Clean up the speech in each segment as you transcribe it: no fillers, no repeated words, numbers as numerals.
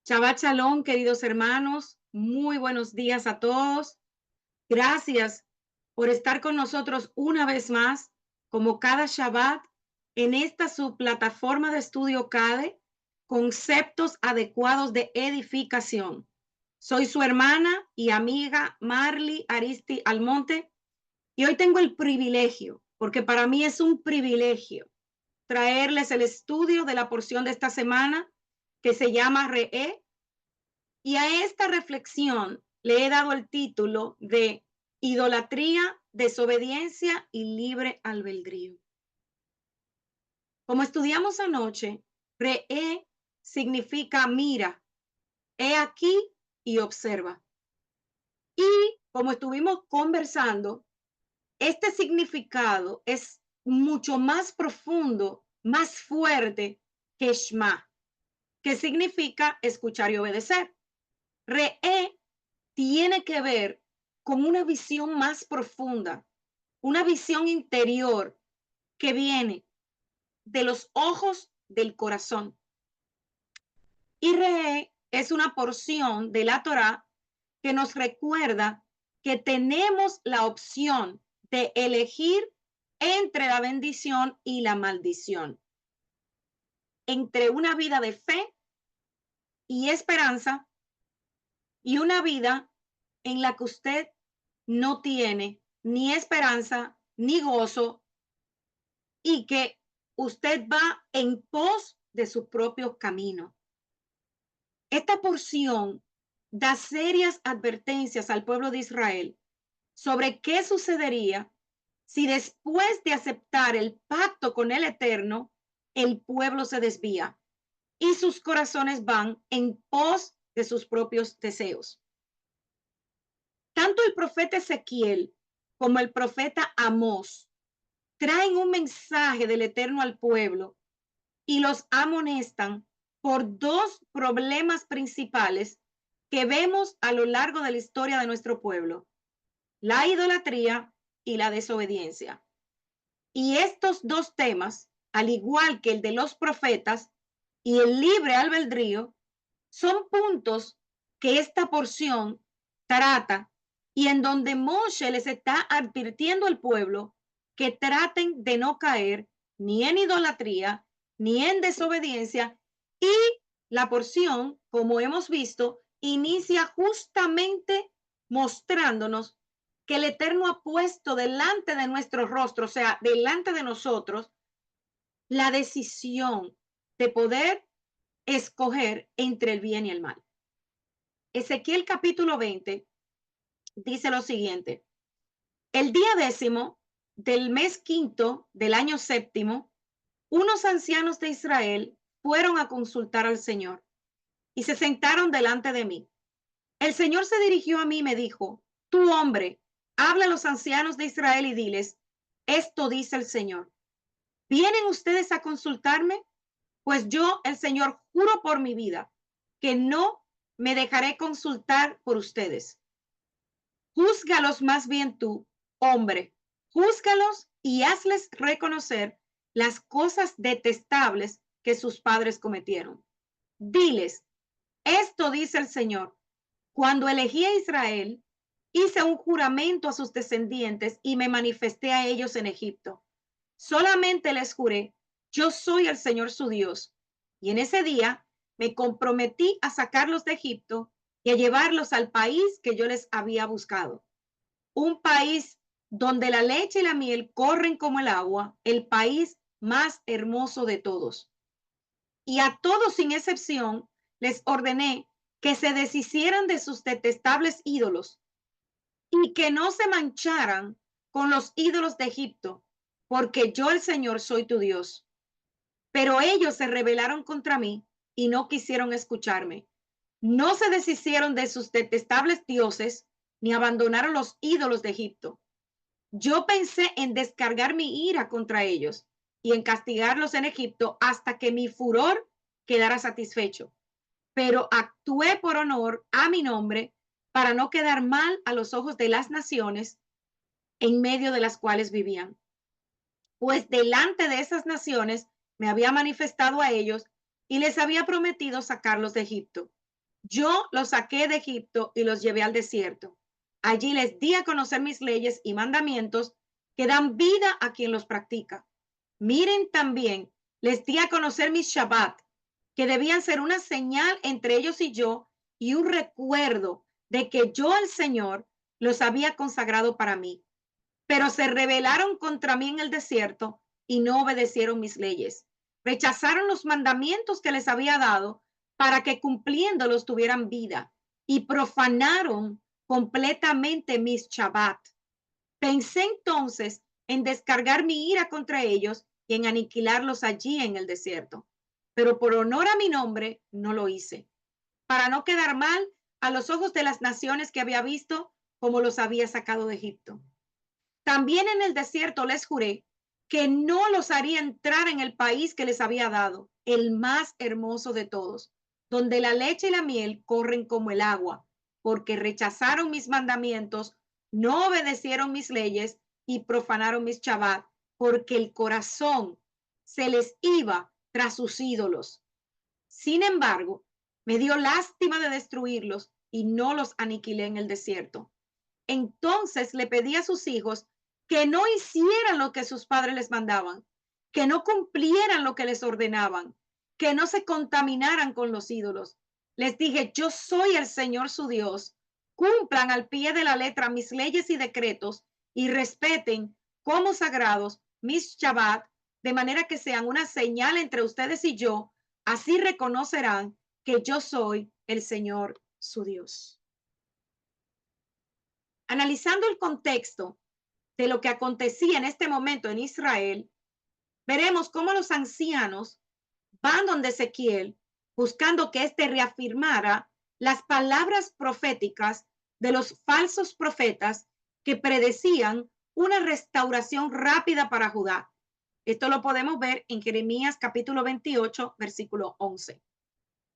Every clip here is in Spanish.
Shabbat Shalom, queridos hermanos. Muy buenos días a todos. Gracias por estar con nosotros una vez más, como cada Shabbat, en esta su plataforma de estudio CADE, conceptos adecuados de edificación. Soy su hermana y amiga Marly Aristi Almonte y hoy tengo el privilegio, porque para mí es un privilegio, traerles el estudio de la porción de esta semana que se llama Re'e. Y a esta reflexión le he dado el título de Idolatría, desobediencia y libre albedrío. Como estudiamos anoche, re'e significa mira, he aquí y observa. Y como estuvimos conversando, este significado es mucho más profundo, más fuerte que Shema, que significa escuchar y obedecer. Re'e tiene que ver con una visión más profunda, una visión interior que viene de los ojos del corazón. Y Re'e es una porción de la Torá que nos recuerda que tenemos la opción de elegir entre la bendición y la maldición, entre una vida de fe y esperanza y una vida en la que usted no tiene ni esperanza ni gozo y que usted va en pos de su propio camino. Esta porción da serias advertencias al pueblo de Israel sobre qué sucedería si después de aceptar el pacto con el Eterno, el pueblo se desvía y sus corazones van en pos de sus propios deseos. Tanto el profeta Ezequiel como el profeta Amós traen un mensaje del Eterno al pueblo y los amonestan por dos problemas principales que vemos a lo largo de la historia de nuestro pueblo: la idolatría y la desobediencia. Y estos dos temas, al igual que el de los profetas y el libre albedrío, son puntos que esta porción trata y en donde Moshe les está advirtiendo al pueblo que traten de no caer ni en idolatría ni en desobediencia. Y la porción, como hemos visto, inicia justamente mostrándonos que el Eterno ha puesto delante de nuestro rostro, o sea, delante de nosotros, la decisión de poder escoger entre el bien y el mal. Ezequiel capítulo 20 dice lo siguiente: el día 10º del mes quinto del año séptimo, unos ancianos de Israel fueron a consultar al Señor y se sentaron delante de mí. El Señor se dirigió a mí y me dijo: tú, hombre, habla a los ancianos de Israel y diles, esto dice el Señor. ¿Vienen ustedes a consultarme? Pues yo, el Señor, juro por mi vida que no me dejaré consultar por ustedes. Júzgalos más bien tú, hombre, júzgalos y hazles reconocer las cosas detestables que sus padres cometieron. Diles, esto dice el Señor: cuando elegí a Israel, hice un juramento a sus descendientes y me manifesté a ellos en Egipto. Solamente les juré, yo soy el Señor su Dios. Y en ese día me comprometí a sacarlos de Egipto y a llevarlos al país que yo les había buscado. Un país donde la leche y la miel corren como el agua, el país más hermoso de todos. Y a todos sin excepción les ordené que se deshicieran de sus detestables ídolos y que no se mancharan con los ídolos de Egipto, porque yo, el Señor, soy tu Dios. Pero ellos se rebelaron contra mí y no quisieron escucharme. No se deshicieron de sus detestables dioses ni abandonaron los ídolos de Egipto. Yo pensé en descargar mi ira contra ellos y en castigarlos en Egipto hasta que mi furor quedara satisfecho. Pero actué por honor a mi nombre para no quedar mal a los ojos de las naciones en medio de las cuales vivían. Pues delante de esas naciones me había manifestado a ellos y les había prometido sacarlos de Egipto. Yo los saqué de Egipto y los llevé al desierto. Allí les di a conocer mis leyes y mandamientos que dan vida a quien los practica. Miren también, les di a conocer mis Shabbat, que debían ser una señal entre ellos y yo y un recuerdo de que yo, el Señor, los había consagrado para mí. Pero se rebelaron contra mí en el desierto y no obedecieron mis leyes. Rechazaron los mandamientos que les había dado para que cumpliéndolos tuvieran vida y profanaron completamente mis Shabbat. Pensé entonces en descargar mi ira contra ellos y en aniquilarlos allí en el desierto. Pero por honor a mi nombre no lo hice, para no quedar mal a los ojos de las naciones que había visto como los había sacado de Egipto. También en el desierto les juré que no los haría entrar en el país que les había dado, el más hermoso de todos, donde la leche y la miel corren como el agua, porque rechazaron mis mandamientos, no obedecieron mis leyes y profanaron mis Shabbat, porque el corazón se les iba tras sus ídolos. Sin embargo, me dio lástima de destruirlos y no los aniquilé en el desierto. Entonces le pedí a sus hijos que no hicieran lo que sus padres les mandaban, que no cumplieran lo que les ordenaban, que no se contaminaran con los ídolos. Les dije, yo soy el Señor su Dios. Cumplan al pie de la letra mis leyes y decretos y respeten como sagrados mis Shabbat, de manera que sean una señal entre ustedes y yo. Así reconocerán que yo soy el Señor su Dios. Analizando el contexto de lo que acontecía en este momento en Israel, veremos cómo los ancianos van donde Ezequiel buscando que éste reafirmara las palabras proféticas de los falsos profetas que predecían una restauración rápida para Judá. Esto lo podemos ver en Jeremías capítulo 28, versículo 11.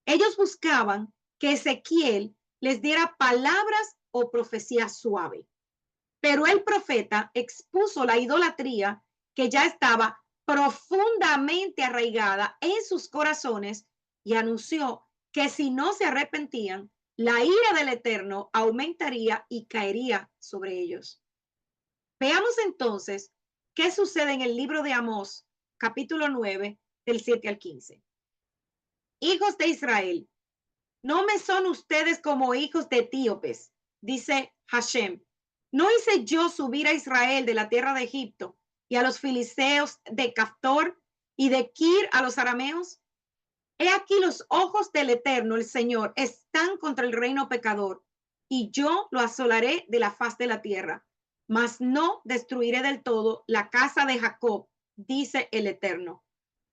Ellos buscaban que Ezequiel les diera palabras o profecía suave. Pero el profeta expuso la idolatría que ya estaba profundamente arraigada en sus corazones y anunció que si no se arrepentían, la ira del Eterno aumentaría y caería sobre ellos. Veamos entonces qué sucede en el libro de Amós, capítulo 9, del 7 al 15. Hijos de Israel, no me son ustedes como hijos de etíopes, dice Hashem. ¿No hice yo subir a Israel de la tierra de Egipto y a los filisteos de Caftor y de Kir a los arameos? He aquí los ojos del Eterno, el Señor, están contra el reino pecador, y yo lo asolaré de la faz de la tierra, mas no destruiré del todo la casa de Jacob, dice el Eterno.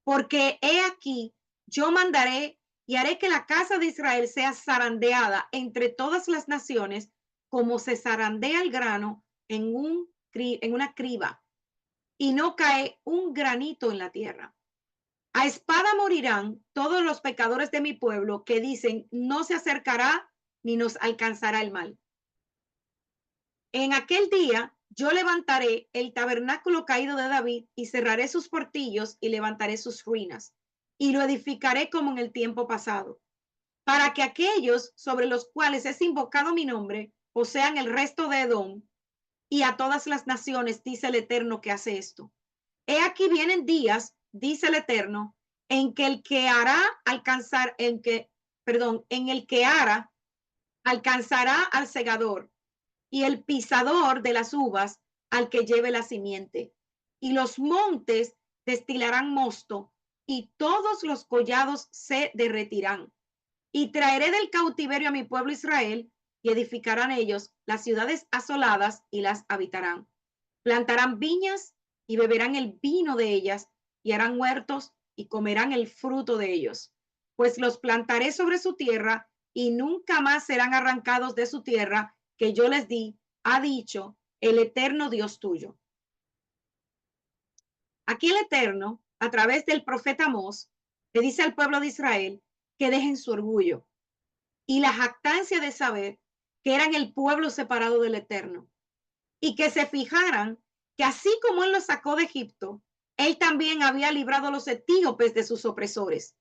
Porque he aquí, yo mandaré y haré que la casa de Israel sea zarandeada entre todas las naciones, como se zarandea el grano en una criba, y no cae un granito en la tierra. A espada morirán todos los pecadores de mi pueblo que dicen, no se acercará ni nos alcanzará el mal. En aquel día yo levantaré el tabernáculo caído de David y cerraré sus portillos y levantaré sus ruinas y lo edificaré como en el tiempo pasado, para que aquellos sobre los cuales es invocado mi nombre posean el resto de Edom y a todas las naciones, dice el Eterno que hace esto. He aquí vienen días, dice el Eterno, en que el que hará alcanzar, en el que hará alcanzará al segador y el pisador de las uvas al que lleve la simiente. Y los montes destilarán mosto y todos los collados se derretirán. Y traeré del cautiverio a mi pueblo Israel y edificarán ellos las ciudades asoladas y las habitarán. Plantarán viñas y beberán el vino de ellas y harán huertos y comerán el fruto de ellos. Pues los plantaré sobre su tierra y nunca más serán arrancados de su tierra que yo les di, ha dicho el Eterno Dios tuyo. Aquí el Eterno, a través del profeta Amós, le dice al pueblo de Israel que dejen su orgullo y la jactancia de saber que eran el pueblo separado del Eterno y que se fijaran que así como él los sacó de Egipto, él también había librado a los etíopes de sus opresores.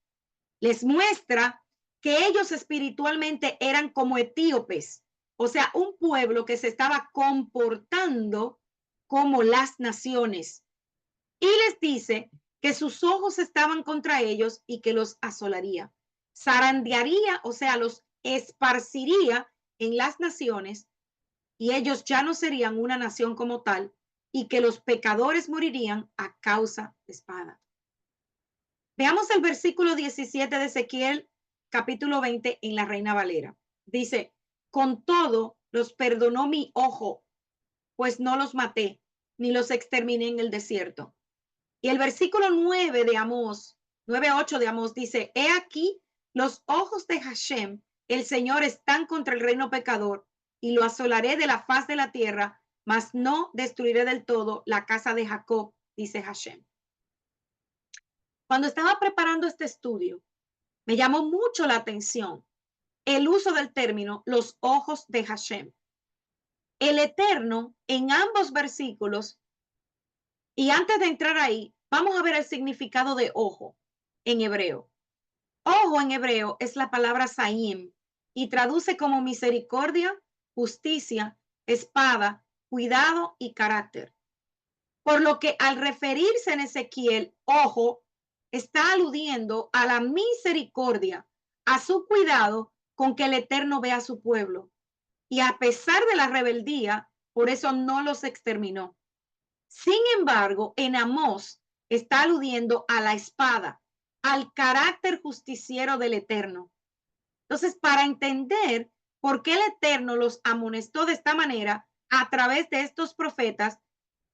Les muestra que ellos espiritualmente eran como etíopes, o sea, un pueblo que se estaba comportando como las naciones. Y les dice que sus ojos estaban contra ellos y que los asolaría. Zarandearía, o sea, los esparciría en las naciones y ellos ya no serían una nación como tal y que los pecadores morirían a causa de espada. Veamos el versículo 17 de Ezequiel, capítulo 20, en la Reina Valera. Dice, con todo los perdonó mi ojo, pues no los maté, ni los exterminé en el desierto. Y el versículo 9 de Amós, 9:8 de Amós dice, he aquí, los ojos de Hashem, el Señor, están contra el reino pecador, y lo asolaré de la faz de la tierra, mas no destruiré del todo la casa de Jacob, dice Hashem. Cuando estaba preparando este estudio, me llamó mucho la atención el uso del término los ojos de Hashem. El Eterno en ambos versículos, y antes de entrar ahí, vamos a ver el significado de ojo en hebreo. Ojo en hebreo es la palabra saim y traduce como misericordia, justicia, espada, cuidado y carácter. Por lo que al referirse en Ezequiel, ojo, está aludiendo a la misericordia, a su cuidado con que el Eterno ve a su pueblo. Y a pesar de la rebeldía, por eso no los exterminó. Sin embargo, en Amós está aludiendo a la espada, al carácter justiciero del Eterno. Entonces, para entender por qué el Eterno los amonestó de esta manera a través de estos profetas,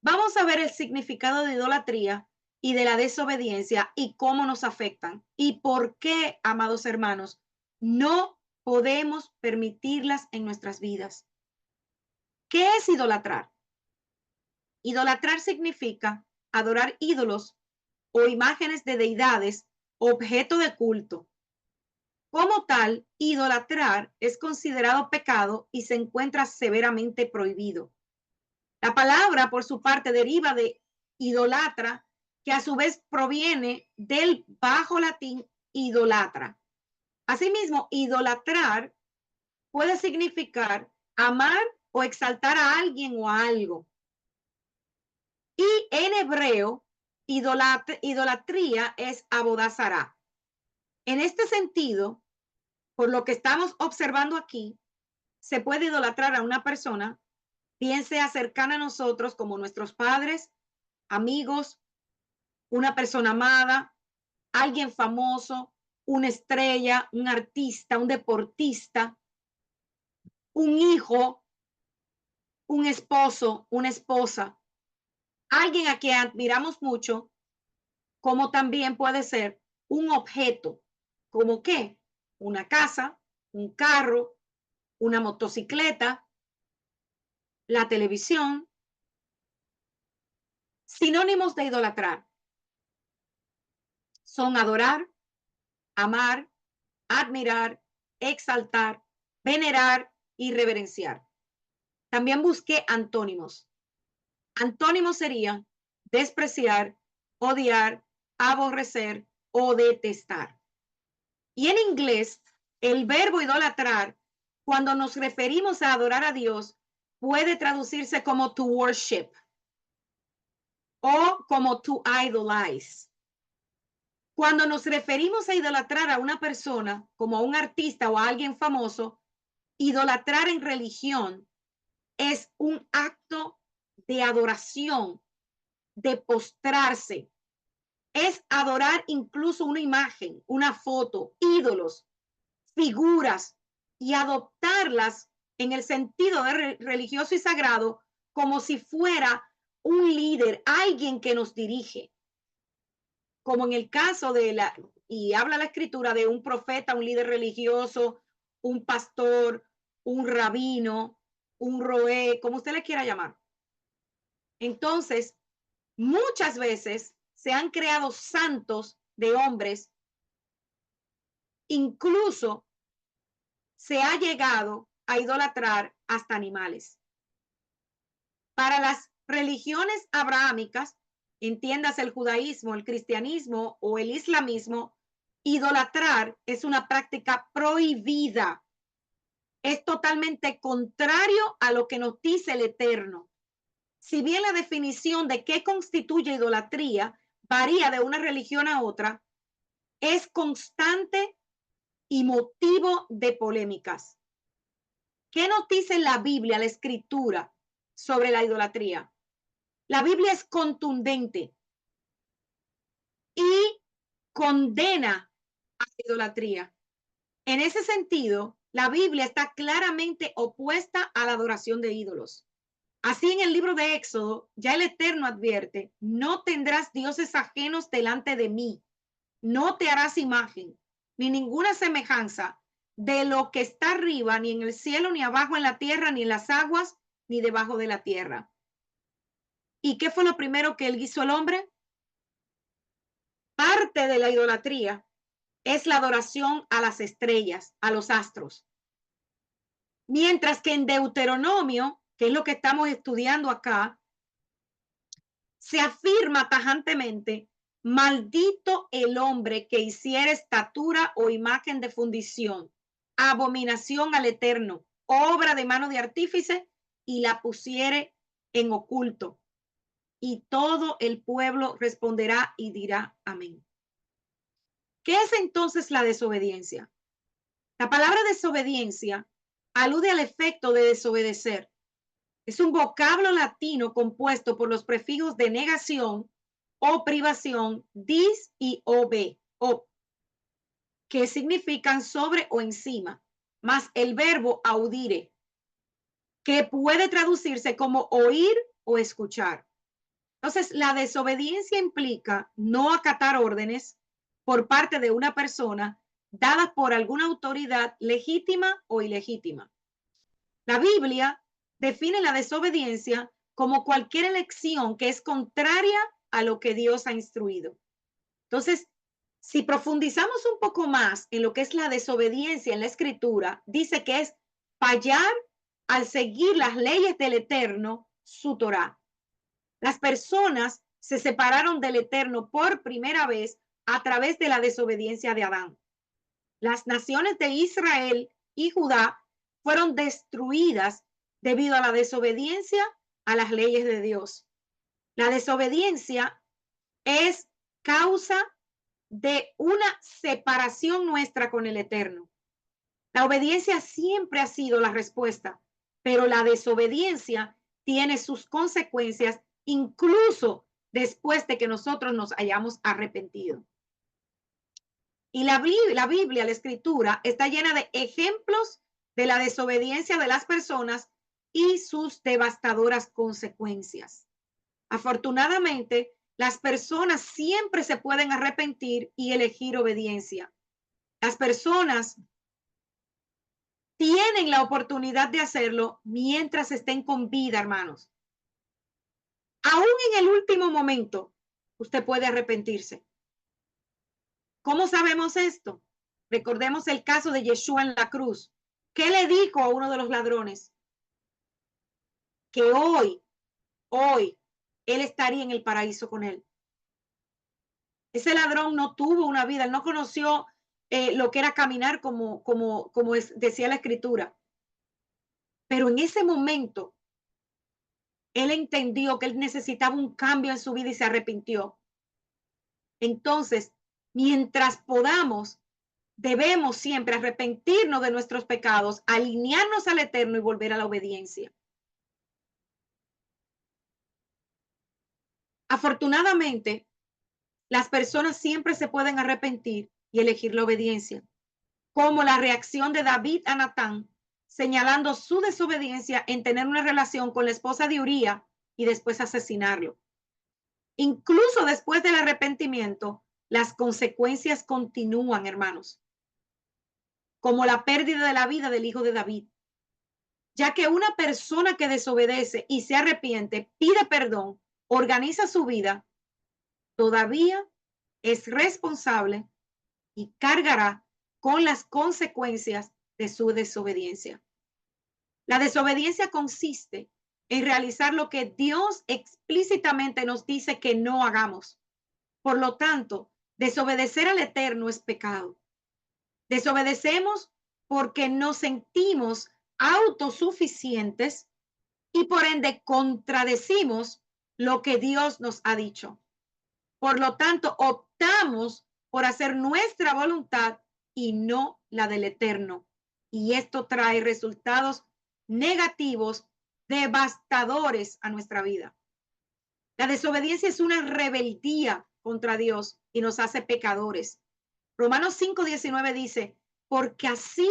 vamos a ver el significado de idolatría y de la desobediencia y cómo nos afectan y por qué, amados hermanos, no podemos permitirlas en nuestras vidas. ¿Qué es idolatrar? Idolatrar significa adorar ídolos o imágenes de deidades, objeto de culto. Como tal, idolatrar es considerado pecado y se encuentra severamente prohibido. La palabra, por su parte, deriva de idolatra, que a su vez proviene del bajo latín idolatra. Asimismo, idolatrar puede significar amar o exaltar a alguien o a algo. Y en hebreo, idolatría es abodazará. En este sentido, por lo que estamos observando aquí, se puede idolatrar a una persona, bien sea cercana a nosotros como nuestros padres, amigos, una persona amada, alguien famoso, una estrella, un artista, un deportista, un hijo, un esposo, una esposa, alguien a quien admiramos mucho, como también puede ser un objeto, como qué, una casa, un carro, una motocicleta, la televisión. Sinónimos de idolatrar son adorar, amar, admirar, exaltar, venerar y reverenciar. También busqué antónimos. Antónimos serían despreciar, odiar, aborrecer o detestar. Y en inglés, el verbo idolatrar, cuando nos referimos a adorar a Dios, puede traducirse como to worship o como to idolize. Cuando nos referimos a idolatrar a una persona, como a un artista o a alguien famoso, idolatrar en religión es un acto de adoración, de postrarse. Es adorar incluso una imagen, una foto, ídolos, figuras y adoptarlas en el sentido de religioso y sagrado como si fuera un líder, alguien que nos dirige. Como en el caso de y habla la escritura de un profeta, un líder religioso, un pastor, un rabino, un roé, como usted le quiera llamar. Entonces, muchas veces se han creado santos de hombres, incluso se ha llegado a idolatrar hasta animales. Para las religiones abrahámicas, entiendas el judaísmo, el cristianismo o el islamismo, Idolatrar es una práctica prohibida. Es totalmente contrario a lo que nos dice el Eterno. Si bien la definición de qué constituye idolatría varía de una religión a otra, es constante y motivo de polémicas. ¿Qué nos dice la Biblia, la Escritura, sobre la idolatría? La Biblia es contundente y condena a la idolatría. En ese sentido, la Biblia está claramente opuesta a la adoración de ídolos. Así en el libro de Éxodo, ya el Eterno advierte, no tendrás dioses ajenos delante de mí, no te harás imagen, ni ninguna semejanza de lo que está arriba, ni en el cielo, ni abajo en la tierra, ni en las aguas, ni debajo de la tierra. ¿Y qué fue lo primero que él hizo el hombre? Parte de la idolatría es la adoración a las estrellas, a los astros. Mientras que en Deuteronomio, que es lo que estamos estudiando acá, se afirma tajantemente, maldito el hombre que hiciera estatura o imagen de fundición, abominación al Eterno, obra de mano de artífice, y la pusiere en oculto. Y todo el pueblo responderá y dirá amén. ¿Qué es entonces la desobediencia? La palabra desobediencia alude al efecto de desobedecer. Es un vocablo latino compuesto por los prefijos de negación o privación, dis y ob, que significan sobre o encima, más el verbo audire, que puede traducirse como oír o escuchar. Entonces, la desobediencia implica no acatar órdenes por parte de una persona dadas por alguna autoridad legítima o ilegítima. La Biblia define la desobediencia como cualquier elección que es contraria a lo que Dios ha instruido. Entonces, si profundizamos un poco más en lo que es la desobediencia en la Escritura, dice que es fallar al seguir las leyes del Eterno, su Torá. Las personas se separaron del Eterno por primera vez a través de la desobediencia de Adán. Las naciones de Israel y Judá fueron destruidas debido a la desobediencia a las leyes de Dios. La desobediencia es causa de una separación nuestra con el Eterno. La obediencia siempre ha sido la respuesta, pero la desobediencia tiene sus consecuencias incluso después de que nosotros nos hayamos arrepentido. Y la Biblia, la Escritura, está llena de ejemplos de la desobediencia de las personas y sus devastadoras consecuencias. Afortunadamente, las personas siempre se pueden arrepentir y elegir obediencia. Las personas tienen la oportunidad de hacerlo mientras estén con vida, hermanos. Aún en el último momento, usted puede arrepentirse. ¿Cómo sabemos esto? Recordemos el caso de Yeshua en la cruz. ¿Qué le dijo a uno de los ladrones? Que hoy, él estaría en el paraíso con él. Ese ladrón no tuvo una vida, él no conoció lo que era caminar como decía la Escritura. Pero en ese momento, él entendió que él necesitaba un cambio en su vida y se arrepintió. Entonces, mientras podamos, debemos siempre arrepentirnos de nuestros pecados, alinearnos al Eterno y volver a la obediencia. Afortunadamente, las personas siempre se pueden arrepentir y elegir la obediencia, como la reacción de David a Natán, señalando su desobediencia en tener una relación con la esposa de Uría y después asesinarlo. Incluso después del arrepentimiento, las consecuencias continúan, hermanos, como la pérdida de la vida del hijo de David, ya que una persona que desobedece y se arrepiente, pide perdón, organiza su vida, todavía es responsable y cargará con las consecuencias de su desobediencia. La desobediencia consiste en realizar lo que Dios explícitamente nos dice que no hagamos. Por lo tanto, Desobedecer al Eterno es pecado. Desobedecemos porque nos sentimos autosuficientes y por ende contradecimos lo que Dios nos ha dicho. Por lo tanto, optamos por hacer nuestra voluntad y no la del Eterno. Y esto trae resultados negativos, devastadores a nuestra vida. La desobediencia es una rebeldía contra Dios y nos hace pecadores. Romanos 5:19 dice, porque así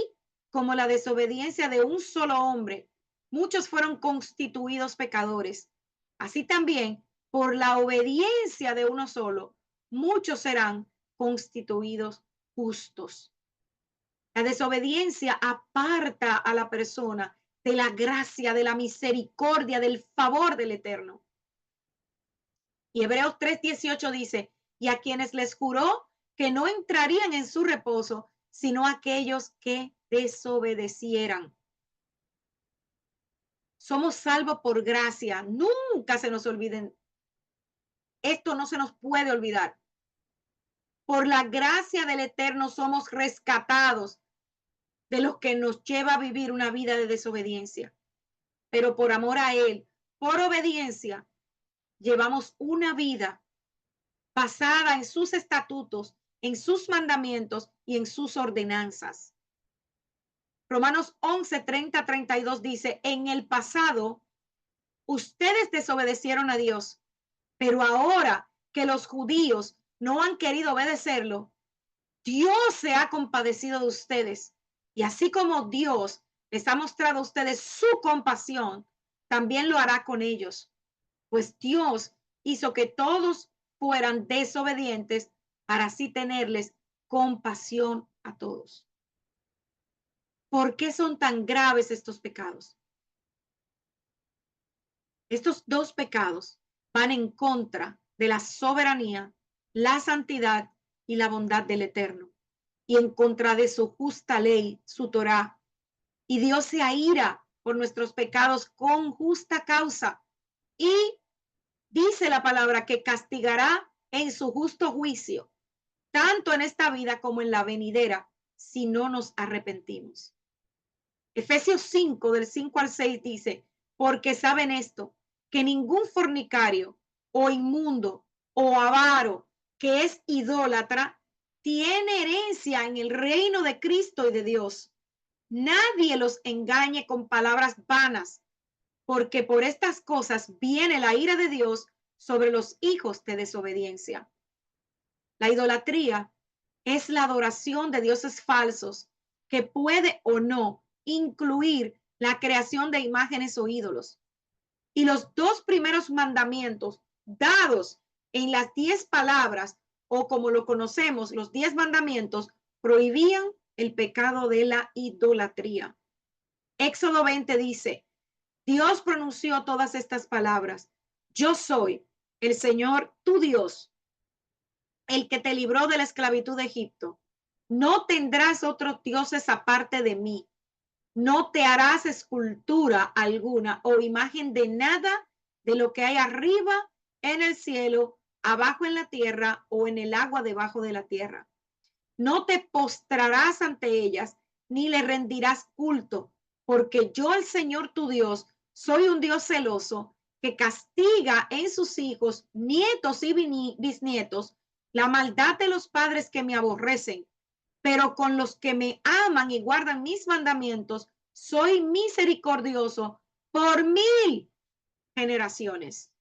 como la desobediencia de un solo hombre, muchos fueron constituidos pecadores. Así también, por la obediencia de uno solo, muchos serán constituidos justos. La desobediencia aparta a la persona de la gracia, de la misericordia, del favor del Eterno. Y Hebreos 3:18 dice, y a quienes les juró que no entrarían en su reposo, sino aquellos que desobedecieran. Somos salvos por gracia. Nunca se nos olviden. Esto no se nos puede olvidar. Por la gracia del Eterno somos rescatados de los que nos lleva a vivir una vida de desobediencia. Pero por amor a Él, por obediencia, llevamos una vida basada en sus estatutos, en sus mandamientos y en sus ordenanzas. Romanos 11:30-32 dice, en el pasado ustedes desobedecieron a Dios, pero ahora que los judíos no han querido obedecerlo, Dios se ha compadecido de ustedes. Y así como Dios les ha mostrado a ustedes su compasión, también lo hará con ellos. Pues Dios hizo que todos fueran desobedientes para así tenerles compasión a todos. ¿Por qué son tan graves estos pecados? Estos dos pecados van en contra de la soberanía, la santidad y la bondad del Eterno, y en contra de su justa ley, su Torá. Y Dios se aira por nuestros pecados con justa causa. Y dice la palabra que castigará en su justo juicio, tanto en esta vida como en la venidera, si no nos arrepentimos. Efesios 5, del 5 al 6 dice, porque saben esto, que ningún fornicario o inmundo o avaro que es idólatra tiene herencia en el reino de Cristo y de Dios. Nadie los engañe con palabras vanas, porque por estas cosas viene la ira de Dios sobre los hijos de desobediencia. La idolatría es la adoración de dioses falsos que puede o no incluir la creación de imágenes o ídolos. Y los dos primeros mandamientos dados en las 10 palabras, o como lo conocemos, los 10 mandamientos, prohibían el pecado de la idolatría. Éxodo 20 dice, Dios pronunció todas estas palabras. Yo soy el Señor, tu Dios, el que te libró de la esclavitud de Egipto. No tendrás otros dioses aparte de mí. No te harás escultura alguna o imagen de nada de lo que hay arriba en el cielo, abajo en la tierra o en el agua debajo de la tierra. No te postrarás ante ellas ni le rendirás culto, porque yo, el Señor tu Dios, soy un Dios celoso que castiga en sus hijos, nietos y bisnietos la maldad de los padres que me aborrecen, pero con los que me aman y guardan mis mandamientos, soy misericordioso por 1000 generaciones.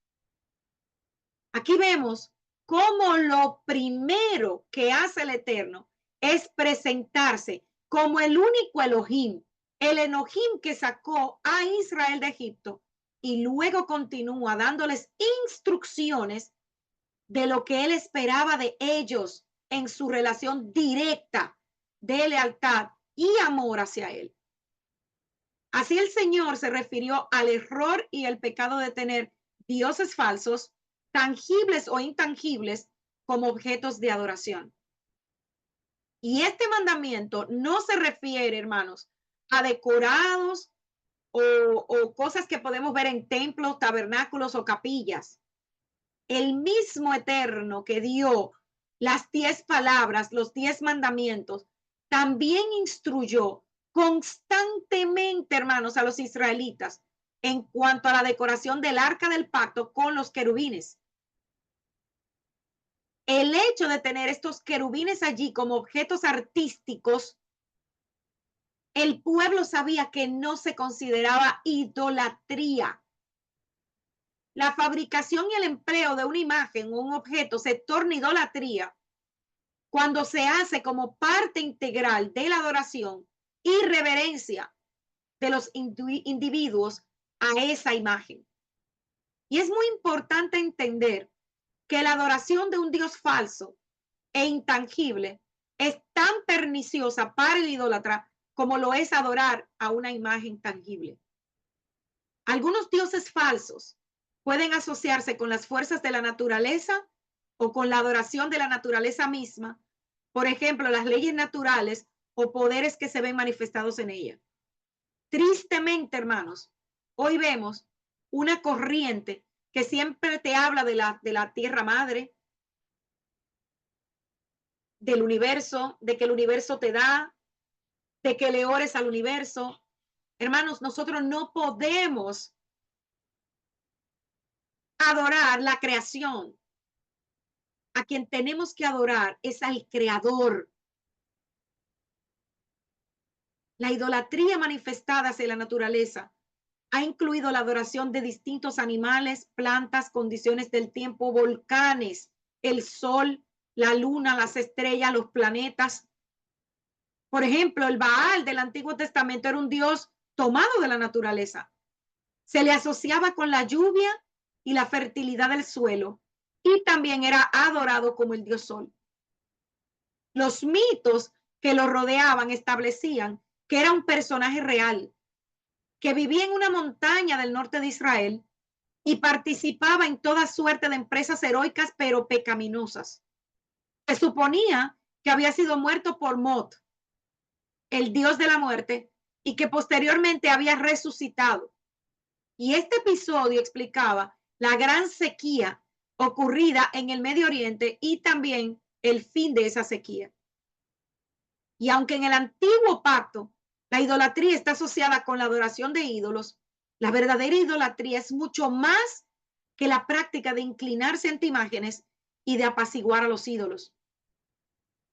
Aquí vemos cómo lo primero que hace el Eterno es presentarse como el único Elohim, el Elohim que sacó a Israel de Egipto, y luego continúa dándoles instrucciones de lo que él esperaba de ellos en su relación directa de lealtad y amor hacia él. Así el Señor se refirió al error y el pecado de tener dioses falsos, tangibles o intangibles, como objetos de adoración. Y este mandamiento no se refiere, hermanos, a decorados o cosas que podemos ver en templos, tabernáculos o capillas. El mismo Eterno que dio las 10 palabras, los 10 mandamientos, también instruyó constantemente, hermanos, a los israelitas en cuanto a la decoración del arca del pacto con los querubines. El hecho de tener estos querubines allí como objetos artísticos, el pueblo sabía que no se consideraba idolatría. La fabricación y el empleo de una imagen o un objeto se torna idolatría cuando se hace como parte integral de la adoración y reverencia de los individuos a esa imagen. Y es muy importante entender que la adoración de un Dios falso e intangible es tan perniciosa para el idólatra como lo es adorar a una imagen tangible. Algunos dioses falsos pueden asociarse con las fuerzas de la naturaleza o con la adoración de la naturaleza misma, por ejemplo, las leyes naturales o poderes que se ven manifestados en ella. Tristemente, hermanos, hoy vemos una corriente que siempre te habla de la tierra madre, del universo, de que el universo te da, de que le ores al universo. Hermanos, nosotros no podemos adorar la creación. A quien tenemos que adorar es al Creador. La idolatría manifestada hacia la naturaleza ha incluido la adoración de distintos animales, plantas, condiciones del tiempo, volcanes, el sol, la luna, las estrellas, los planetas. Por ejemplo, el Baal del Antiguo Testamento era un dios tomado de la naturaleza. Se le asociaba con la lluvia y la fertilidad del suelo y también era adorado como el dios sol. Los mitos que lo rodeaban establecían que era un personaje real, que vivía en una montaña del norte de Israel y participaba en toda suerte de empresas heroicas pero pecaminosas. Se suponía que había sido muerto por Mot, el dios de la muerte, y que posteriormente había resucitado. Y este episodio explicaba la gran sequía ocurrida en el Medio Oriente y también el fin de esa sequía. Y aunque en el antiguo pacto la idolatría está asociada con la adoración de ídolos, la verdadera idolatría es mucho más que la práctica de inclinarse ante imágenes y de apaciguar a los ídolos.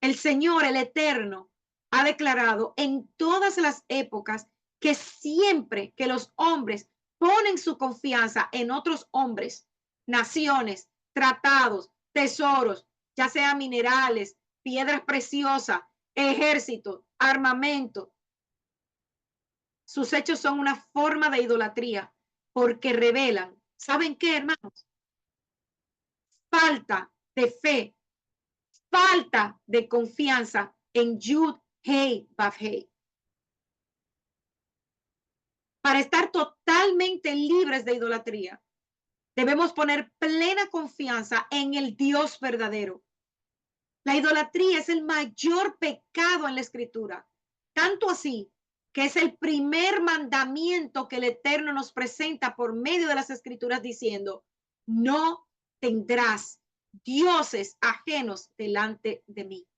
El Señor, el Eterno, ha declarado en todas las épocas que siempre que los hombres ponen su confianza en otros hombres, naciones, tratados, tesoros, ya sea minerales, piedras preciosas, ejército, armamento, sus hechos son una forma de idolatría porque revelan, ¿saben qué, hermanos? Falta de fe, falta de confianza en Yud Hei Vav Hei. Para estar totalmente libres de idolatría, debemos poner plena confianza en el Dios verdadero. La idolatría es el mayor pecado en la Escritura, tanto así que es el primer mandamiento que el Eterno nos presenta por medio de las Escrituras diciendo, no tendrás dioses ajenos delante de mí.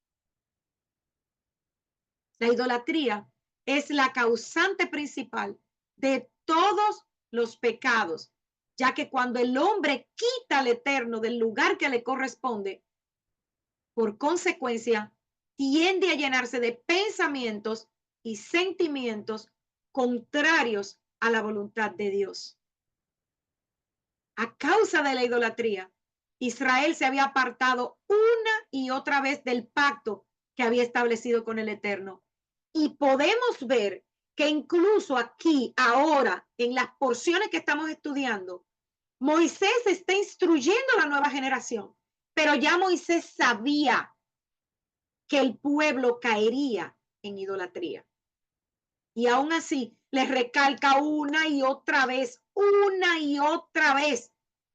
La idolatría es la causante principal de todos los pecados, ya que cuando el hombre quita al Eterno del lugar que le corresponde, por consecuencia, tiende a llenarse de pensamientos y sentimientos contrarios a la voluntad de Dios. A causa de la idolatría, Israel se había apartado una y otra vez del pacto que había establecido con el Eterno. Y podemos ver que incluso aquí, ahora, en las porciones que estamos estudiando, Moisés está instruyendo a la nueva generación, pero ya Moisés sabía que el pueblo caería en idolatría. Y aún así les recalca una y otra vez,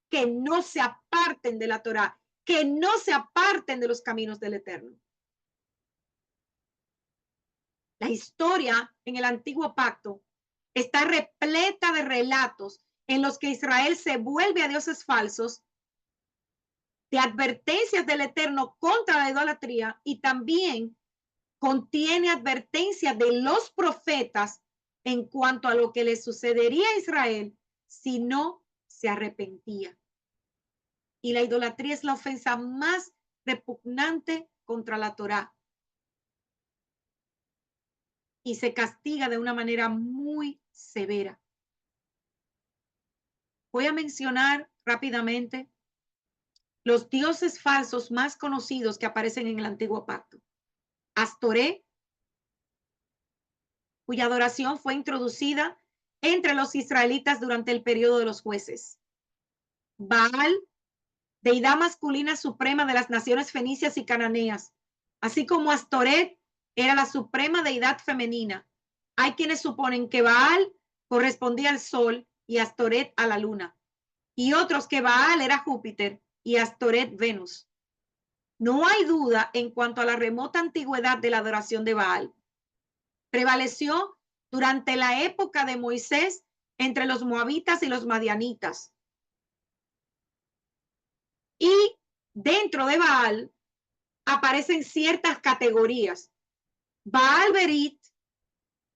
que no se aparten de la Torá, que no se aparten de los caminos del Eterno. La historia en el antiguo pacto está repleta de relatos en los que Israel se vuelve a dioses falsos de advertencias del Eterno contra la idolatría y también contiene advertencias de los profetas en cuanto a lo que le sucedería a Israel si no se arrepentía. Y la idolatría es la ofensa más repugnante contra la Torá y se castiga de una manera muy severa. Voy a mencionar rápidamente los dioses falsos más conocidos que aparecen en el Antiguo Pacto. Astoré, cuya adoración fue introducida entre los israelitas durante el periodo de los jueces. Baal, deidad masculina suprema de las naciones fenicias y cananeas, así como Astoret era la suprema deidad femenina. Hay quienes suponen que Baal correspondía al sol y Astoret a la luna, y otros que Baal era Júpiter y Astoret Venus. No hay duda en cuanto a la remota antigüedad de la adoración de Baal. Prevaleció durante la época de Moisés entre los moabitas y los madianitas. Y dentro de Baal aparecen ciertas categorías. Baal Berit,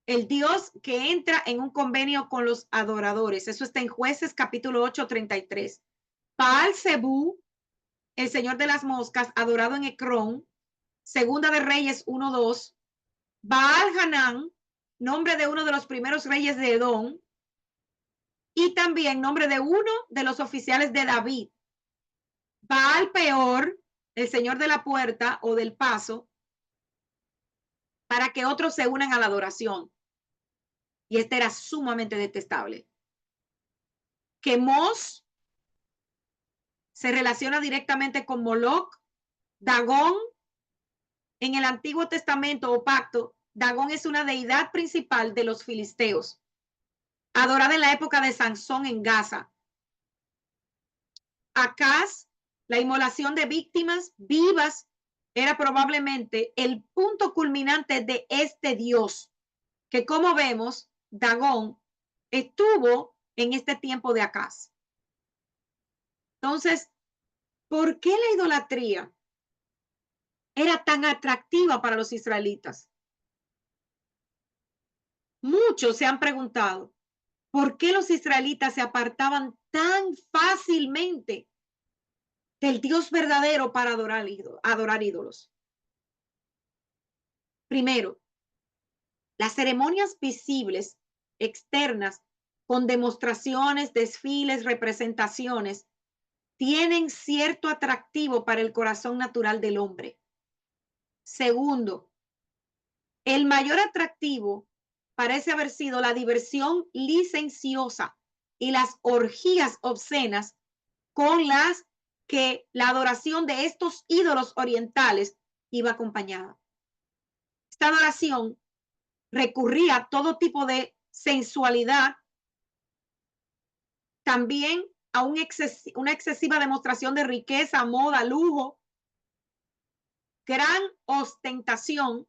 el dios que entra en un convenio con los adoradores. Eso está en Jueces capítulo 8, 33. Baal Zebú, el señor de las moscas, adorado en Ecrón. Segunda de Reyes 1, 2. Baal Hanán, nombre de uno de los primeros reyes de Edom. Y también nombre de uno de los oficiales de David. Baal Peor, el señor de la puerta o del paso, para que otros se unan a la adoración. Y este era sumamente detestable. Quemos se relaciona directamente con Moloch. Dagón, en el Antiguo Testamento o Pacto, Dagón es una deidad principal de los filisteos, adorada en la época de Sansón en Gaza. Acaz, la inmolación de víctimas vivas, era probablemente el punto culminante de este dios, que como vemos, Dagón estuvo en este tiempo de Acaz. Entonces, ¿por qué la idolatría era tan atractiva para los israelitas? Muchos se han preguntado, ¿por qué los israelitas se apartaban tan fácilmente del Dios verdadero para adorar ídolos? Primero, las ceremonias visibles externas con demostraciones, desfiles, representaciones, tienen cierto atractivo para el corazón natural del hombre. Segundo, el mayor atractivo parece haber sido la diversión licenciosa y las orgías obscenas con las que la adoración de estos ídolos orientales iba acompañada. Esta adoración recurría a todo tipo de sensualidad, también a una excesiva demostración de riqueza, moda, lujo, gran ostentación,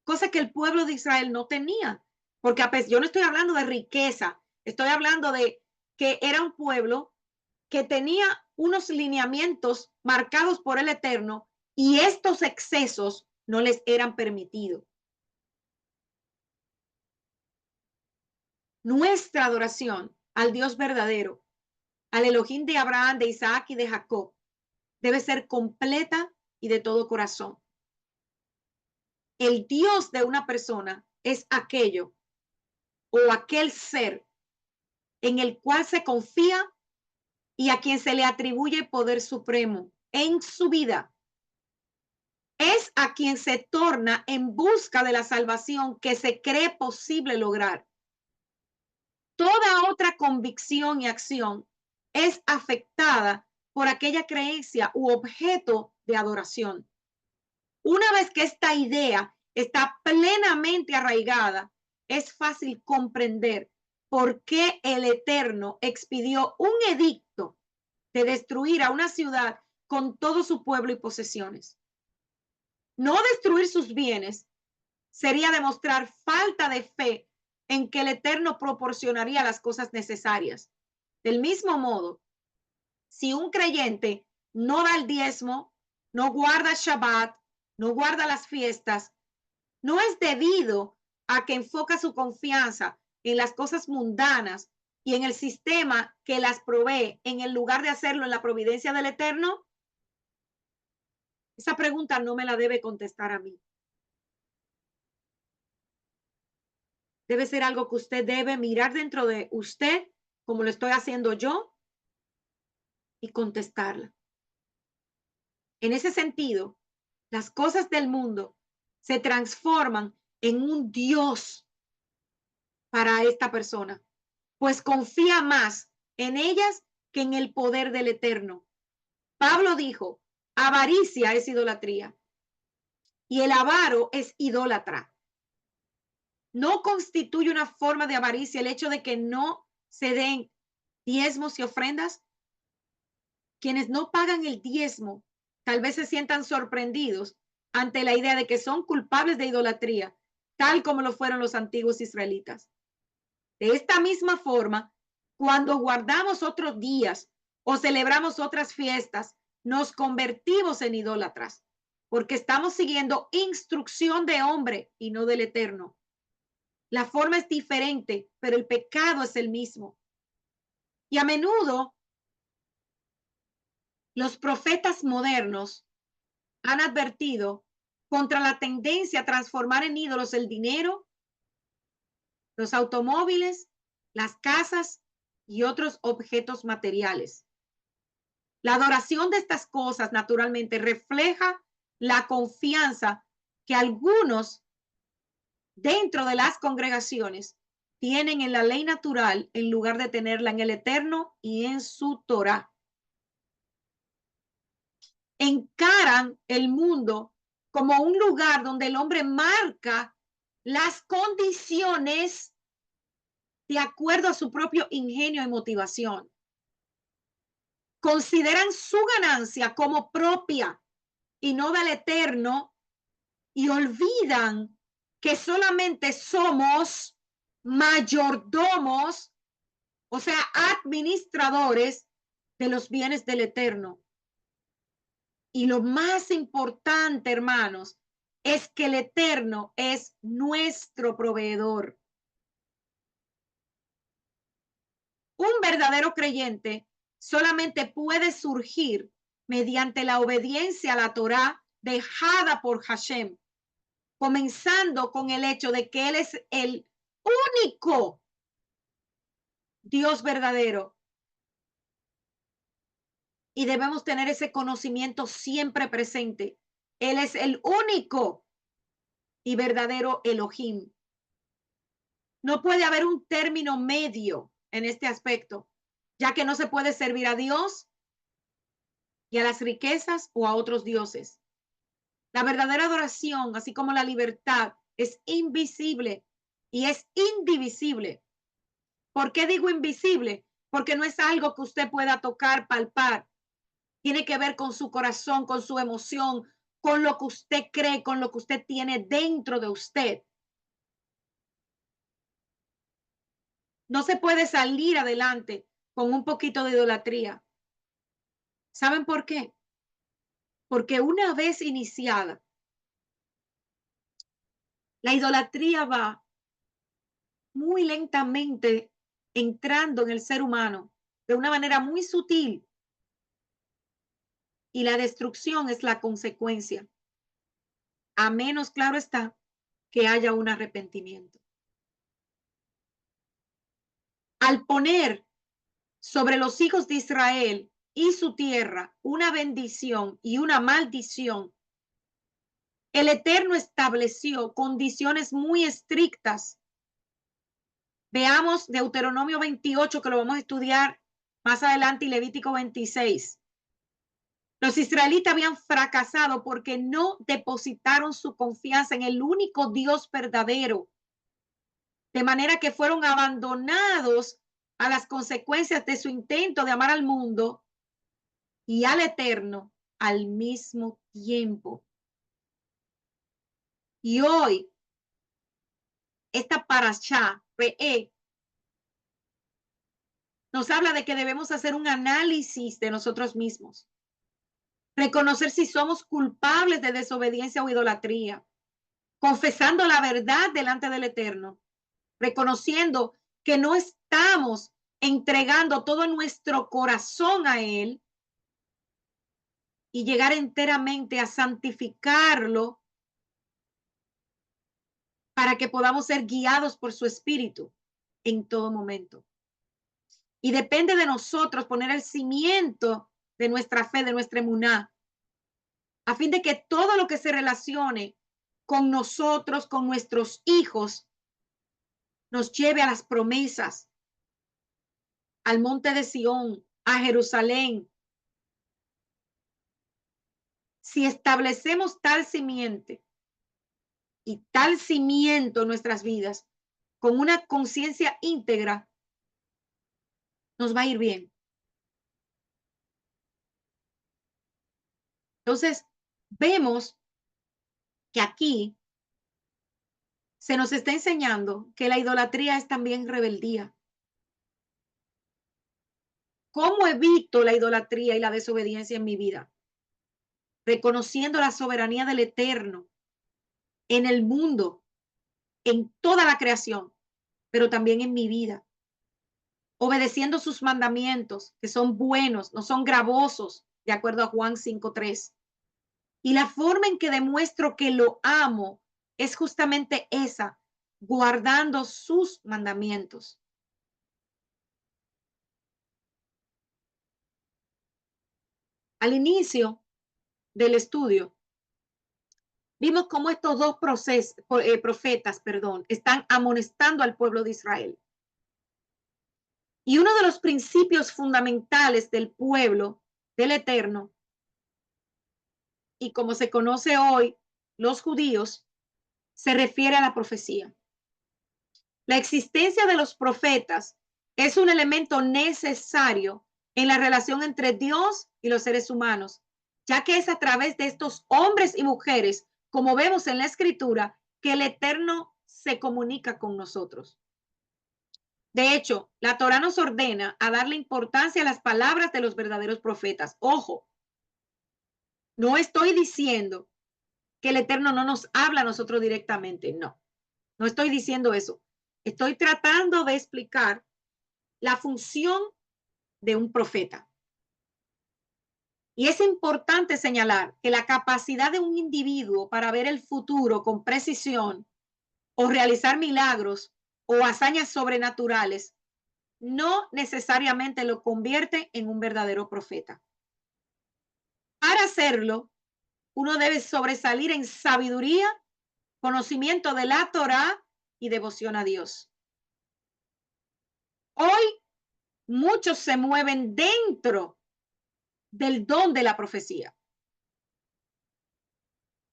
cosa que el pueblo de Israel no tenía, porque yo no estoy hablando de riqueza, estoy hablando de que era un pueblo que tenía unos lineamientos marcados por el Eterno y estos excesos no les eran permitidos. Nuestra adoración al Dios verdadero, al Elohim de Abraham, de Isaac y de Jacob, debe ser completa y de todo corazón. El Dios de una persona es aquello o aquel ser en el cual se confía y a quien se le atribuye poder supremo en su vida. Es a quien se torna en busca de la salvación que se cree posible lograr. Toda otra convicción y acción es afectada por aquella creencia u objeto de adoración. Una vez que esta idea está plenamente arraigada, es fácil comprender por qué el Eterno expidió un edicto de destruir a una ciudad con todo su pueblo y posesiones. No destruir sus bienes sería demostrar falta de fe en que el Eterno proporcionaría las cosas necesarias. Del mismo modo, si un creyente no da el diezmo, no guarda Shabbat, no guarda las fiestas, no es debido a que enfoca su confianza en las cosas mundanas y en el sistema que las provee, en el lugar de hacerlo en la providencia del Eterno. Esa pregunta no me la debe contestar a mí. Debe ser algo que usted debe mirar dentro de usted, como lo estoy haciendo yo, y contestarla. En ese sentido, las cosas del mundo se transforman en un Dios para esta persona, pues confía más en ellas que en el poder del Eterno. Pablo dijo, avaricia es idolatría y el avaro es idólatra. No constituye una forma de avaricia el hecho de que no se den diezmos y ofrendas. Quienes no pagan el diezmo tal vez se sientan sorprendidos ante la idea de que son culpables de idolatría, tal como lo fueron los antiguos israelitas. De esta misma forma, cuando guardamos otros días o celebramos otras fiestas, nos convertimos en idólatras, porque estamos siguiendo instrucción de hombre y no del Eterno. La forma es diferente, pero el pecado es el mismo. Y a menudo los profetas modernos han advertido contra la tendencia a transformar en ídolos el dinero, los automóviles, las casas y otros objetos materiales. La adoración de estas cosas naturalmente refleja la confianza que algunos dentro de las congregaciones tienen en la ley natural en lugar de tenerla en el Eterno y en su Torah. Encaran el mundo como un lugar donde el hombre marca las condiciones de acuerdo a su propio ingenio y motivación. Consideran su ganancia como propia y no del Eterno y olvidan que solamente somos mayordomos, o sea, administradores de los bienes del Eterno. Y lo más importante, hermanos, es que el Eterno es nuestro proveedor. Un verdadero creyente solamente puede surgir mediante la obediencia a la Torá dejada por Hashem, comenzando con el hecho de que Él es el único Dios verdadero. Y debemos tener ese conocimiento siempre presente. Él es el único y verdadero Elohim. No puede haber un término medio en este aspecto, ya que no se puede servir a Dios y a las riquezas o a otros dioses. La verdadera adoración, así como la libertad, es invisible y es indivisible. ¿Por qué digo invisible? Porque no es algo que usted pueda tocar, palpar. Tiene que ver con su corazón, con su emoción, con lo que usted cree, con lo que usted tiene dentro de usted. No se puede salir adelante con un poquito de idolatría. ¿Saben por qué? Porque una vez iniciada, la idolatría va muy lentamente entrando en el ser humano de una manera muy sutil y la destrucción es la consecuencia, a menos, claro está, que haya un arrepentimiento. Al poner sobre los hijos de Israel y su tierra una bendición y una maldición, el Eterno estableció condiciones muy estrictas. Veamos Deuteronomio 28, que lo vamos a estudiar más adelante, y Levítico 26. Los israelitas habían fracasado porque no depositaron su confianza en el único Dios verdadero, de manera que fueron abandonados a las consecuencias de su intento de amar al mundo y al Eterno al mismo tiempo. Y hoy, esta parashá, Re'é, nos habla de que debemos hacer un análisis de nosotros mismos. reconocer si somos culpables de desobediencia o idolatría, confesando la verdad delante del Eterno, reconociendo que no estamos entregando todo nuestro corazón a Él y llegar enteramente a santificarlo para que podamos ser guiados por su Espíritu en todo momento. Y depende de nosotros poner el cimiento de nuestra fe, de nuestra emuná, a fin de que todo lo que se relacione con nosotros, con nuestros hijos, nos lleve a las promesas, al monte de Sión, a Jerusalén. Si establecemos tal simiente y tal cimiento en nuestras vidas, con una conciencia íntegra, nos va a ir bien. Entonces, vemos que aquí se nos está enseñando que la idolatría es también rebeldía. ¿Cómo evito la idolatría y la desobediencia en mi vida? Reconociendo la soberanía del Eterno en el mundo, en toda la creación, pero también en mi vida. Obedeciendo sus mandamientos, que son buenos, no son gravosos, de acuerdo a Juan 5:3. Y la forma en que demuestro que lo amo es justamente esa, guardando sus mandamientos. Al inicio del estudio, vimos cómo estos dos profetas, están amonestando al pueblo de Israel. Y uno de los principios fundamentales del pueblo del Eterno, y como se conoce hoy, los judíos, se refiere a la profecía. La existencia de los profetas es un elemento necesario en la relación entre Dios y los seres humanos, ya que es a través de estos hombres y mujeres, como vemos en la escritura, que el Eterno se comunica con nosotros. De hecho, la Torá nos ordena a darle importancia a las palabras de los verdaderos profetas. Ojo, no estoy diciendo que el Eterno no nos habla a nosotros directamente, no, no estoy diciendo eso. Estoy tratando de explicar la función de un profeta. Y es importante señalar que la capacidad de un individuo para ver el futuro con precisión o realizar milagros o hazañas sobrenaturales no necesariamente lo convierte en un verdadero profeta. Para hacerlo, uno debe sobresalir en sabiduría, conocimiento de la Torá y devoción a Dios. Hoy muchos se mueven dentro del don de la profecía.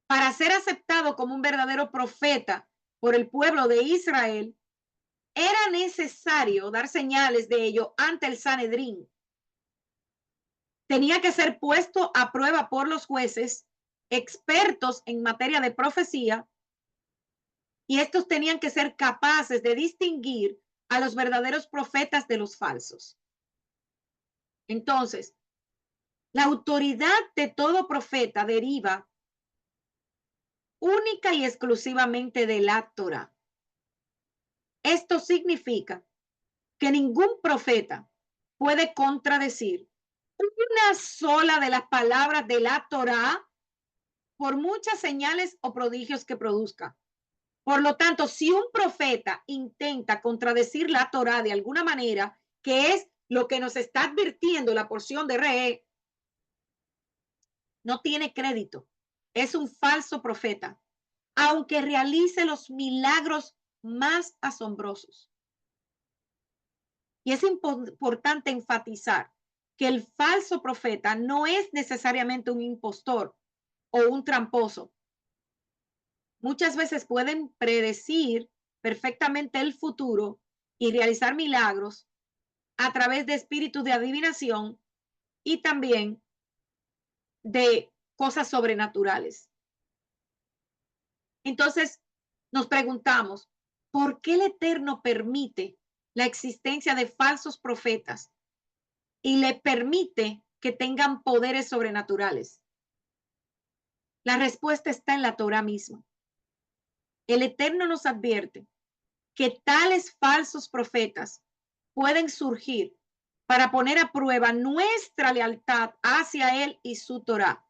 Para ser aceptado como un verdadero profeta por el pueblo de Israel, era necesario dar señales de ello ante el Sanedrín. Tenía que ser puesto a prueba por los jueces, expertos en materia de profecía, y estos tenían que ser capaces de distinguir a los verdaderos profetas de los falsos. Entonces, la autoridad de todo profeta deriva única y exclusivamente de la Torá. Esto significa que ningún profeta puede contradecir una sola de las palabras de la Torá por muchas señales o prodigios que produzca. Por lo tanto, si un profeta intenta contradecir la Torá de alguna manera, que es lo que nos está advirtiendo la porción de Re, no tiene crédito. Es un falso profeta, aunque realice los milagros más asombrosos. Y es importante enfatizar que el falso profeta no es necesariamente un impostor o un tramposo. Muchas veces pueden predecir perfectamente el futuro y realizar milagros a través de espíritus de adivinación y también de cosas sobrenaturales. Entonces, nos preguntamos, ¿por qué el Eterno permite la existencia de falsos profetas y le permite que tengan poderes sobrenaturales? La respuesta está en la Torá misma. El Eterno nos advierte que tales falsos profetas pueden surgir para poner a prueba nuestra lealtad hacia Él y su Torá.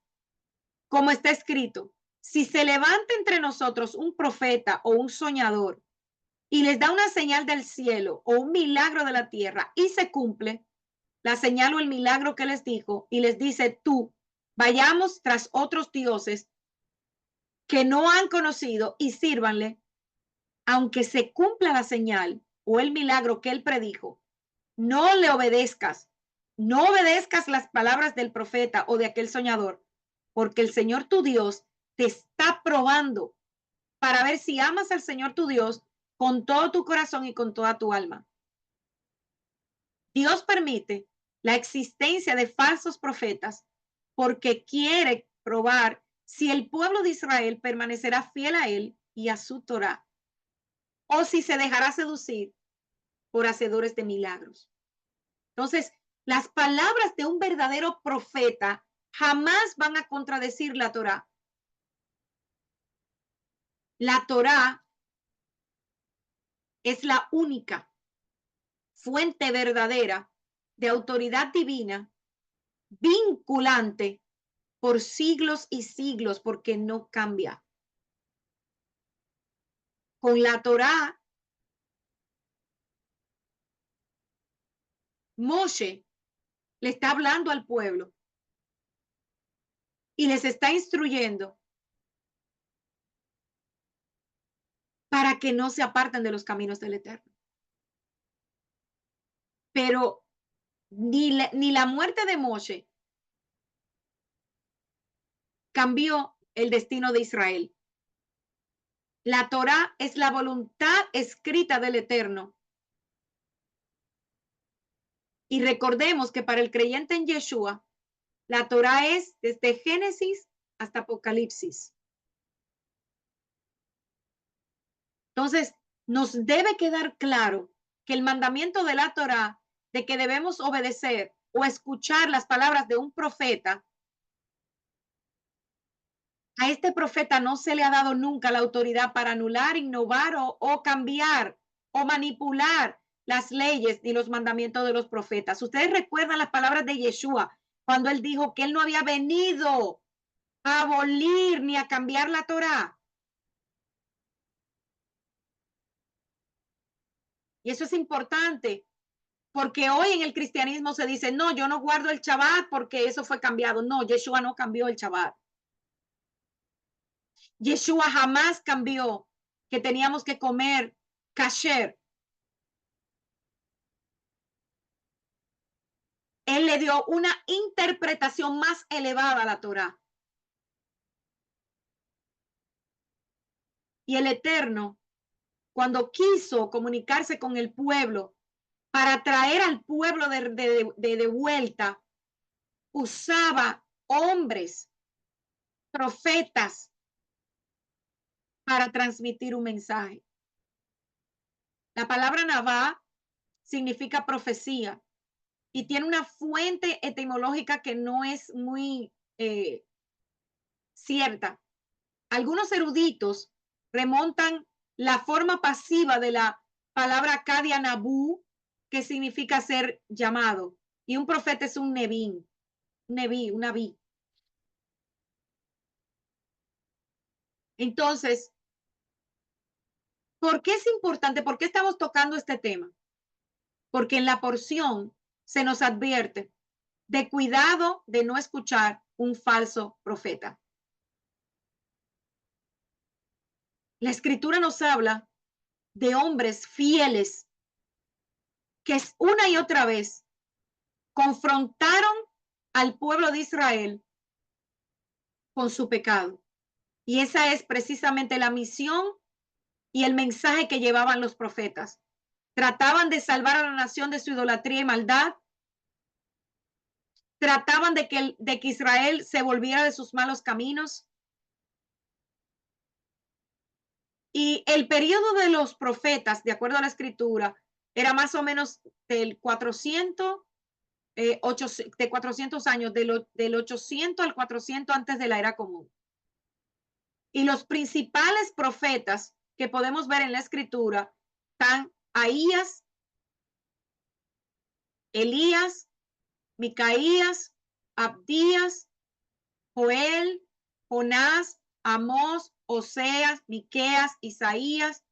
Como está escrito, si se levanta entre nosotros un profeta o un soñador y les da una señal del cielo o un milagro de la tierra y se cumple la señal o el milagro que les dijo y les dice tú, vayamos tras otros dioses que no han conocido y sírvanle, aunque se cumpla la señal o el milagro que él predijo, no le obedezcas, no obedezcas las palabras del profeta o de aquel soñador, porque el Señor tu Dios te está probando para ver si amas al Señor tu Dios con todo tu corazón y con toda tu alma. Dios permite la existencia de falsos profetas porque quiere probar si el pueblo de Israel permanecerá fiel a él y a su Torá, o si se dejará seducir por hacedores de milagros. Entonces, las palabras de un verdadero profeta jamás van a contradecir la Torá. La Torá es la única fuente verdadera de autoridad divina, vinculante por siglos y siglos, porque no cambia. Con la Torá, Moshe le está hablando al pueblo y les está instruyendo para que no se aparten de los caminos del Eterno. Pero ni la muerte de Moshe cambió el destino de Israel. La Torá es la voluntad escrita del Eterno. Y recordemos que para el creyente en Yeshua, la Torá es desde Génesis hasta Apocalipsis. Entonces, nos debe quedar claro que el mandamiento de la Torá de que debemos obedecer o escuchar las palabras de un profeta, a este profeta no se le ha dado nunca la autoridad para anular, innovar o cambiar o manipular las leyes y los mandamientos de los profetas. Ustedes recuerdan las palabras de Yeshua cuando él dijo que él no había venido a abolir ni a cambiar la Torá. Y eso es importante, porque hoy en el cristianismo se dice, no, yo no guardo el Shabbat porque eso fue cambiado. No, Yeshua no cambió el Shabbat. Yeshua jamás cambió que teníamos que comer kasher. Él le dio una interpretación más elevada a la Torá. Y el Eterno, cuando quiso comunicarse con el pueblo para traer al pueblo de vuelta, usaba hombres, profetas, para transmitir un mensaje. La palabra Nabá significa profecía y tiene una fuente etimológica que no es muy cierta. Algunos eruditos remontan la forma pasiva de la palabra Kadia Nabú, que significa ser llamado, y un profeta es un neví, un naví. Entonces, ¿por qué es importante? ¿Por qué estamos tocando este tema? Porque en la porción se nos advierte de cuidado de no escuchar un falso profeta. La escritura nos habla de hombres fieles que una y otra vez confrontaron al pueblo de Israel con su pecado. Y esa es precisamente la misión y el mensaje que llevaban los profetas. Trataban de salvar a la nación de su idolatría y maldad. Trataban de que Israel se volviera de sus malos caminos. Y el periodo de los profetas, de acuerdo a la escritura, era más o menos del 400, de 400 años, del 800 al 400 antes de la era común. Y los principales profetas que podemos ver en la escritura están Ahías, Elías, Micaías, Abdías, Joel, Jonás, Amós, Oseas, Miqueas, Isaías,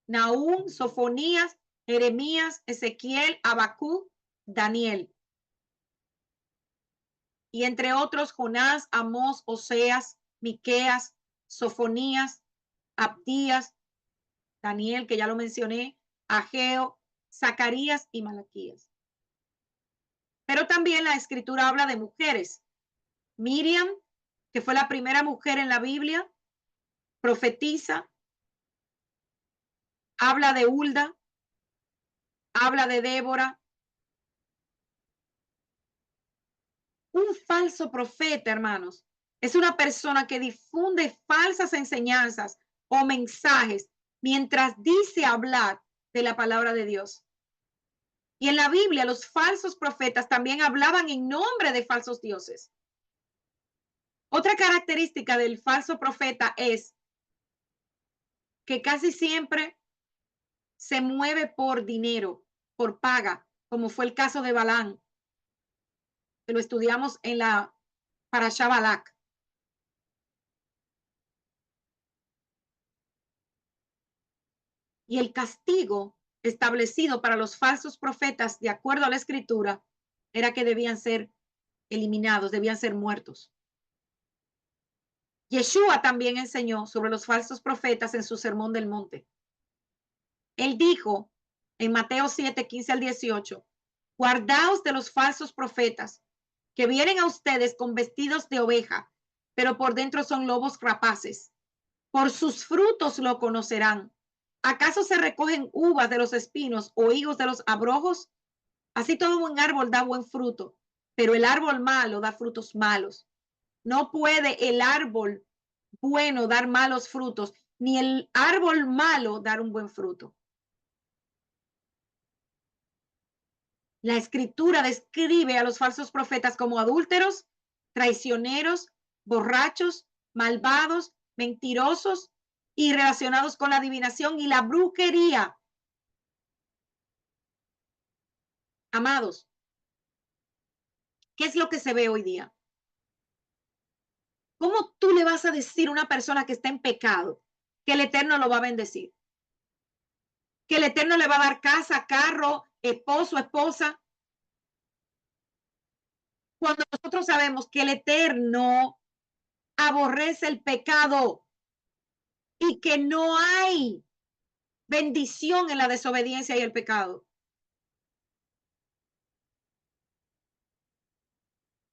Nahum, Sofonías, Jeremías, Ezequiel, Habacuc, Daniel. Y entre otros, Jonás, Amós, Oseas, Miqueas, Sofonías, Abdías, Daniel, que ya lo mencioné, Ageo, Zacarías y Malaquías. Pero también la escritura habla de mujeres. Miriam, que fue la primera mujer en la Biblia, profetiza, habla de Hulda, habla de Débora. Un falso profeta, hermanos, es una persona que difunde falsas enseñanzas o mensajes mientras dice hablar de la palabra de Dios. Y en la Biblia los falsos profetas también hablaban en nombre de falsos dioses. Otra característica del falso profeta es que casi siempre se mueve por dinero, por paga, como fue el caso de Balán, que lo estudiamos en la Parashá Balak. Y el castigo establecido para los falsos profetas, de acuerdo a la escritura, era que debían ser eliminados, debían ser muertos. Yeshua también enseñó sobre los falsos profetas en su Sermón del Monte. Él dijo en Mateo 7, 15 al 18, guardaos de los falsos profetas que vienen a ustedes con vestidos de oveja, pero por dentro son lobos rapaces. Por sus frutos lo conocerán. ¿Acaso se recogen uvas de los espinos o higos de los abrojos? Así todo buen árbol da buen fruto, pero el árbol malo da frutos malos. No puede el árbol bueno dar malos frutos, ni el árbol malo dar un buen fruto. La escritura describe a los falsos profetas como adúlteros, traicioneros, borrachos, malvados, mentirosos y relacionados con la adivinación y la brujería. Amados, ¿qué es lo que se ve hoy día? ¿Cómo tú le vas a decir a una persona que está en pecado que el Eterno lo va a bendecir? Que el Eterno le va a dar casa, carro, esposo, esposa. Cuando nosotros sabemos que el Eterno aborrece el pecado y que no hay bendición en la desobediencia y el pecado.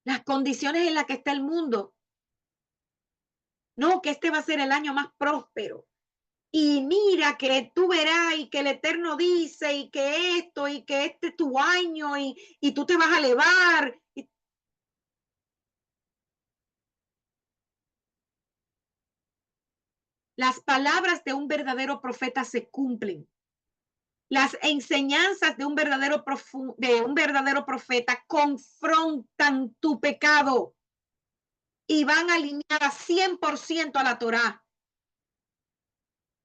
Las condiciones en las que está el mundo. No, que este va a ser el año más próspero. Y mira que tú verás y que el Eterno dice y que esto y que este es tu año y tú te vas a elevar. Las palabras de un verdadero profeta se cumplen. Las enseñanzas de un verdadero profeta confrontan tu pecado y van alineadas 100% a la Torá.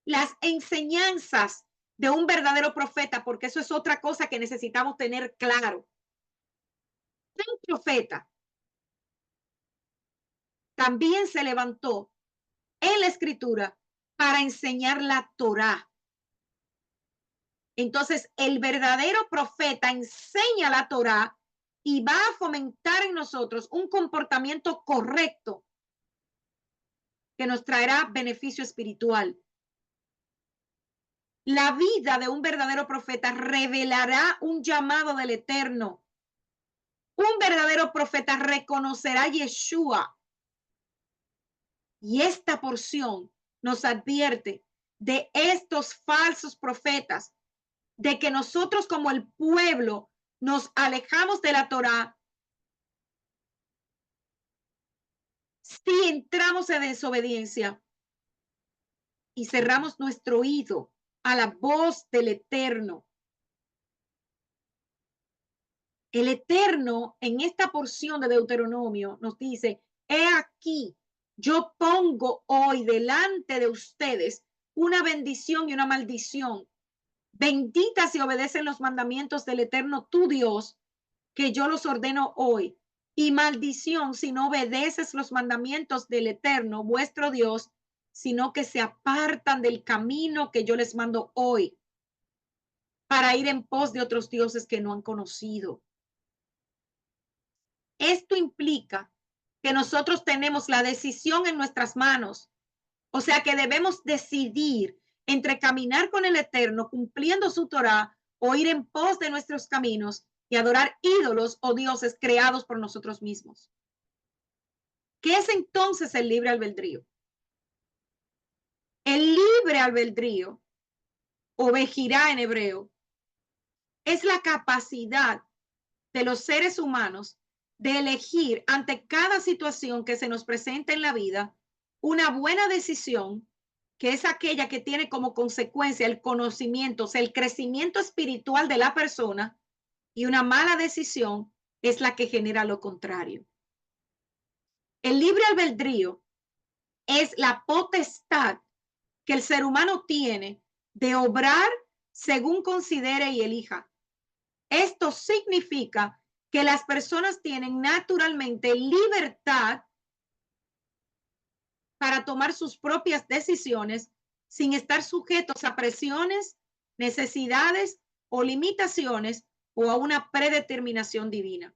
Las enseñanzas de un verdadero profeta, porque eso es otra cosa que necesitamos tener claro. Un profeta también se levantó en la escritura para enseñar la Torá. Entonces, el verdadero profeta enseña la Torá y va a fomentar en nosotros un comportamiento correcto que nos traerá beneficio espiritual. La vida de un verdadero profeta revelará un llamado del Eterno. Un verdadero profeta reconocerá a Yeshua. Y esta porción nos advierte de estos falsos profetas, de que nosotros como el pueblo nos alejamos de la Torá si entramos en desobediencia y cerramos nuestro oído a la voz del Eterno. El Eterno en esta porción de Deuteronomio nos dice, he aquí, Yo pongo hoy delante de ustedes una bendición y una maldición. Bendita si obedecen los mandamientos del Eterno tu Dios, que yo los ordeno hoy. Y maldición si no obedeces los mandamientos del Eterno, vuestro Dios, sino que se apartan del camino que yo les mando hoy para ir en pos de otros dioses que no han conocido. Esto implica que nosotros tenemos la decisión en nuestras manos. O sea que debemos decidir entre caminar con el Eterno, cumpliendo su Torah, o ir en pos de nuestros caminos y adorar ídolos o dioses creados por nosotros mismos. ¿Qué es entonces el libre albedrío? El libre albedrío, o vejirá en hebreo, es la capacidad de los seres humanos de elegir ante cada situación que se nos presenta en la vida una buena decisión, que es aquella que tiene como consecuencia el conocimiento, o sea, el crecimiento espiritual de la persona, y una mala decisión es la que genera lo contrario. El libre albedrío es la potestad que el ser humano tiene de obrar según considere y elija. Esto significa que las personas tienen naturalmente libertad para tomar sus propias decisiones sin estar sujetos a presiones, necesidades o limitaciones o a una predeterminación divina.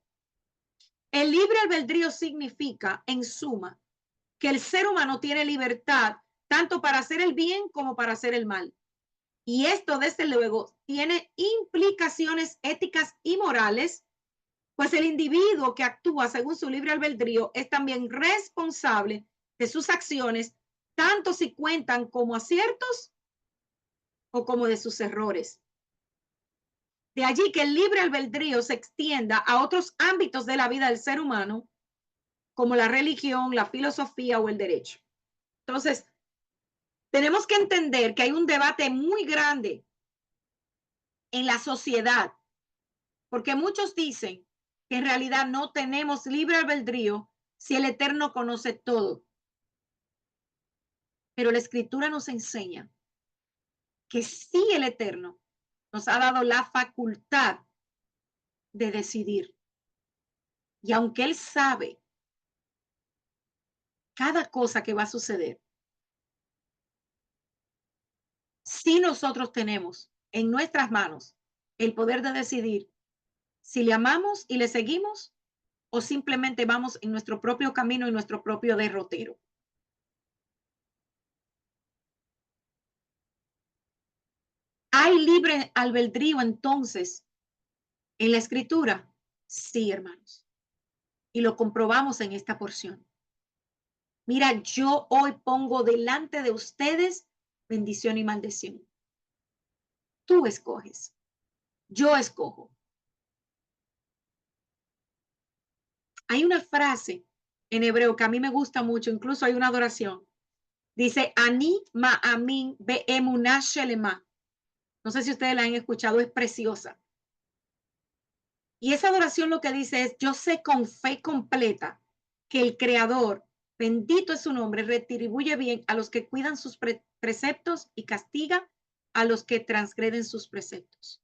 El libre albedrío significa, en suma, que el ser humano tiene libertad tanto para hacer el bien como para hacer el mal. Y esto, desde luego, tiene implicaciones éticas y morales, pues el individuo que actúa según su libre albedrío es también responsable de sus acciones, tanto si cuentan como aciertos o como de sus errores. De allí que el libre albedrío se extienda a otros ámbitos de la vida del ser humano, como la religión, la filosofía o el derecho. Entonces, tenemos que entender que hay un debate muy grande en la sociedad, porque muchos dicen que en realidad no tenemos libre albedrío si el Eterno conoce todo. Pero la Escritura nos enseña que sí, el Eterno nos ha dado la facultad de decidir. Y aunque Él sabe cada cosa que va a suceder, sí nosotros tenemos en nuestras manos el poder de decidir si le amamos y le seguimos o simplemente vamos en nuestro propio camino y nuestro propio derrotero. ¿Hay libre albedrío entonces en la Escritura? Sí, hermanos. Y lo comprobamos en esta porción. Mira, yo hoy pongo delante de ustedes bendición y maldición. Tú escoges. Yo escojo. Hay una frase en hebreo que a mí me gusta mucho, incluso hay una adoración. Dice, Ani ma'amin be'emunah shelema. No sé si ustedes la han escuchado, es preciosa. Y esa adoración lo que dice es, yo sé con fe completa que el Creador, bendito es su nombre, retribuye bien a los que cuidan sus preceptos y castiga a los que transgreden sus preceptos.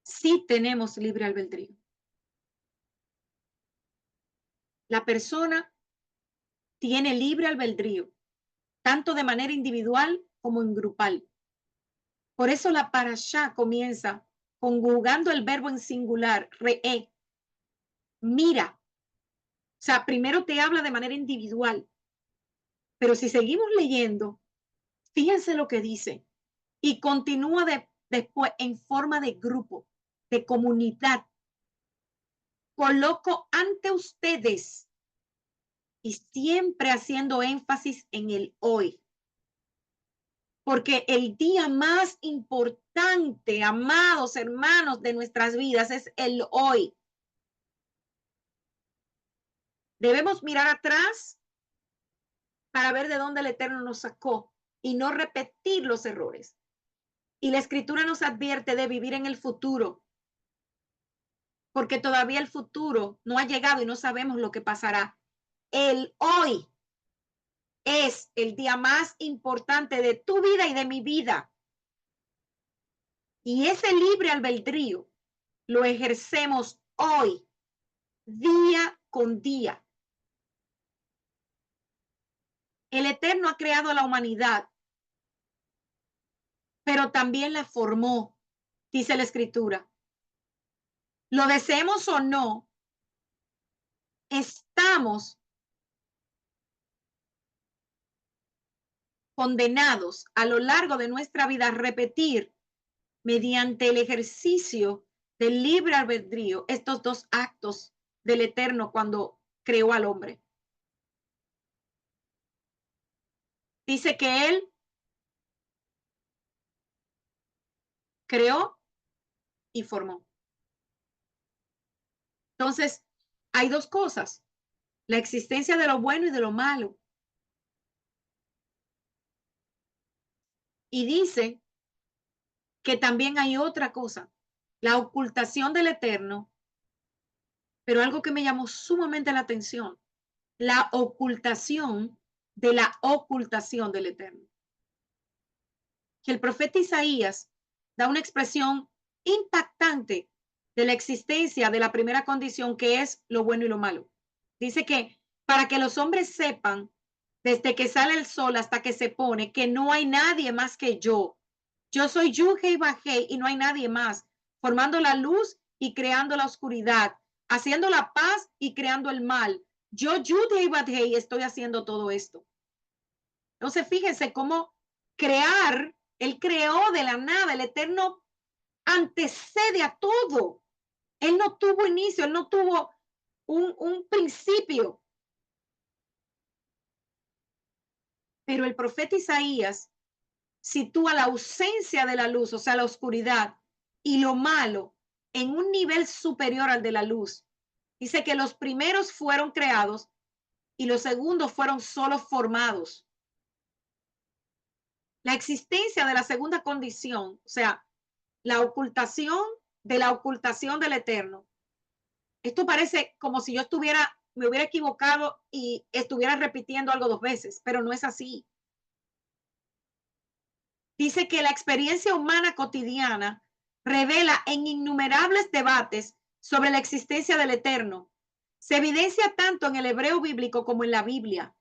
Sí tenemos libre albedrío. La persona tiene libre albedrío, tanto de manera individual como en grupal. Por eso la parashá comienza conjugando el verbo en singular, re'e, mira. O sea, primero te habla de manera individual, pero si seguimos leyendo, fíjense lo que dice y continúa después en forma de grupo, de comunidad. Coloco ante ustedes y siempre haciendo énfasis en el hoy. Porque el día más importante, amados hermanos, de nuestras vidas es el hoy. Debemos mirar atrás para ver de dónde el Eterno nos sacó y no repetir los errores. Y la Escritura nos advierte de vivir en el futuro, porque todavía el futuro no ha llegado y no sabemos lo que pasará. El hoy es el día más importante de tu vida y de mi vida. Y ese libre albedrío lo ejercemos hoy, día con día. El Eterno ha creado a la humanidad, pero también la formó, dice la Escritura. Lo deseemos o no, estamos condenados a lo largo de nuestra vida a repetir mediante el ejercicio del libre albedrío estos dos actos del Eterno cuando creó al hombre. Dice que Él creó y formó. Entonces, hay dos cosas, la existencia de lo bueno y de lo malo. Y dice que también hay otra cosa, la ocultación del Eterno, pero algo que me llamó sumamente la atención, la ocultación de la ocultación del Eterno. Que el profeta Isaías da una expresión impactante de la existencia de la primera condición, que es lo bueno y lo malo. Dice que para que los hombres sepan, desde que sale el sol hasta que se pone, que no hay nadie más que yo. Yo soy Yuhe y Bajé y no hay nadie más, formando la luz y creando la oscuridad, haciendo la paz y creando el mal. Yo, Yuhe y Bajé, estoy haciendo todo esto. Entonces, fíjense cómo crear, Él creó de la nada, el Eterno antecede a todo. Él no tuvo inicio, Él no tuvo un principio. Pero el profeta Isaías sitúa la ausencia de la luz, o sea, la oscuridad y lo malo en un nivel superior al de la luz. Dice que los primeros fueron creados y los segundos fueron solo formados. La existencia de la segunda condición, o sea, la ocultación de la ocultación del Eterno. Esto parece como si yo me hubiera equivocado y estuviera repitiendo algo dos veces, pero no es así. Dice que la experiencia humana cotidiana revela en innumerables debates sobre la existencia del Eterno. Se evidencia tanto en el hebreo bíblico como en la Biblia.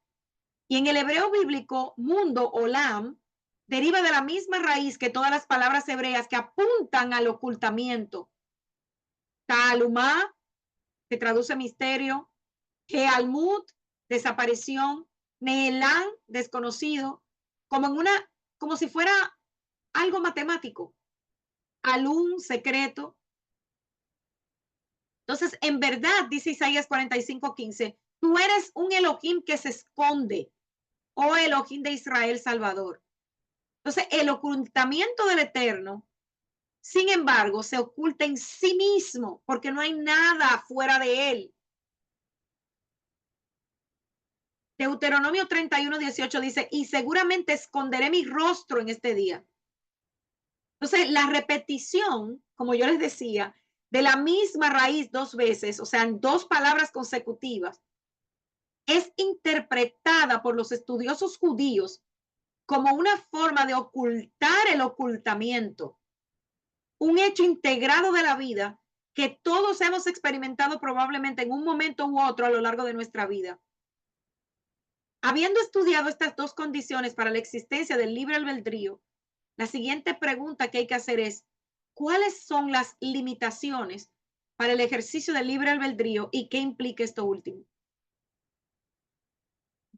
Y en el hebreo bíblico, mundo, olam, deriva de la misma raíz que todas las palabras hebreas que apuntan al ocultamiento. Talumá, que traduce misterio, Kealmut, desaparición, Neelán, desconocido, como si fuera algo matemático, Alum, secreto. Entonces, en verdad, dice Isaías 45:15, tú eres un Elohim que se esconde, oh Elohim de Israel Salvador. Entonces, el ocultamiento del Eterno, sin embargo, se oculta en sí mismo, porque no hay nada fuera de él. Deuteronomio 31:18 dice, y seguramente esconderé mi rostro en este día. Entonces, la repetición, como yo les decía, de la misma raíz dos veces, o sea, en dos palabras consecutivas, es interpretada por los estudiosos judíos como una forma de ocultar el ocultamiento, un hecho integrado de la vida que todos hemos experimentado probablemente en un momento u otro a lo largo de nuestra vida. Habiendo estudiado estas dos condiciones para la existencia del libre albedrío, la siguiente pregunta que hay que hacer es, ¿cuáles son las limitaciones para el ejercicio del libre albedrío y qué implica esto último?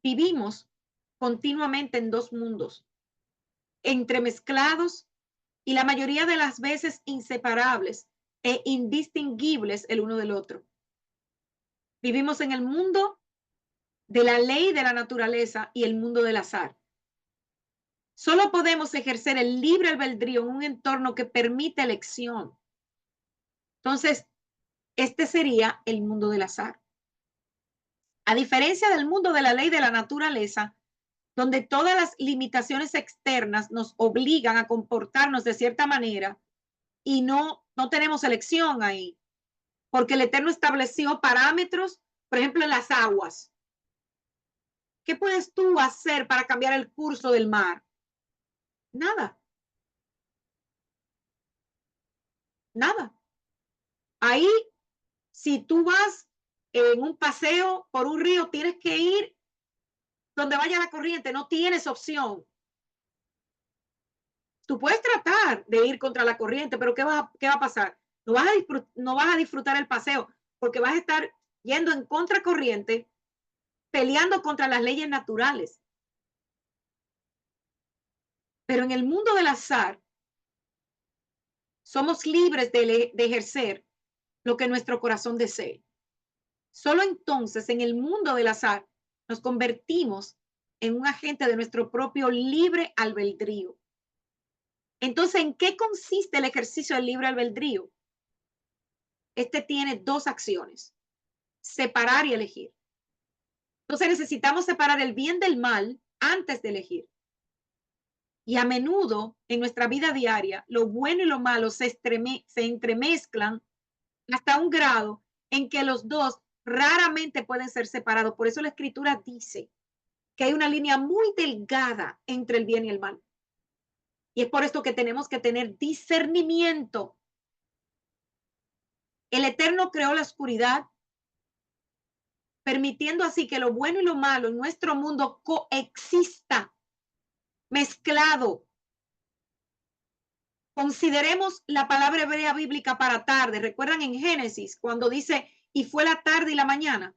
Vivimos continuamente en dos mundos, entremezclados y la mayoría de las veces inseparables e indistinguibles el uno del otro. Vivimos en el mundo de la ley de la naturaleza y el mundo del azar. Solo podemos ejercer el libre albedrío en un entorno que permite elección. Entonces, este sería el mundo del azar. A diferencia del mundo de la ley de la naturaleza, donde todas las limitaciones externas nos obligan a comportarnos de cierta manera y no tenemos elección ahí. porque el Eterno estableció parámetros, por ejemplo, en las aguas. ¿Qué puedes tú hacer para cambiar el curso del mar? Nada, nada. Ahí, si tú vas en un paseo por un río, tienes que ir donde vaya la corriente, no tienes opción. Tú puedes tratar de ir contra la corriente, pero ¿qué va a pasar? No vas a disfrutar el paseo porque vas a estar yendo en contracorriente, peleando contra las leyes naturales. Pero en el mundo del azar, somos libres de ejercer lo que nuestro corazón desee. Solo entonces en el mundo del azar nos convertimos en un agente de nuestro propio libre albedrío. Entonces, ¿en qué consiste el ejercicio del libre albedrío? Este tiene dos acciones: separar y elegir. Entonces necesitamos separar el bien del mal antes de elegir. Y a menudo en nuestra vida diaria, lo bueno y lo malo se entremezclan hasta un grado en que los dos raramente pueden ser separados. Por eso la escritura dice que hay una línea muy delgada entre el bien y el mal. Y es por esto que tenemos que tener discernimiento. El Eterno creó la oscuridad, permitiendo así que lo bueno y lo malo en nuestro mundo coexista, mezclado. Consideremos la palabra hebrea bíblica para tarde. ¿Recuerdan en Génesis cuando dice, y fue la tarde y la mañana?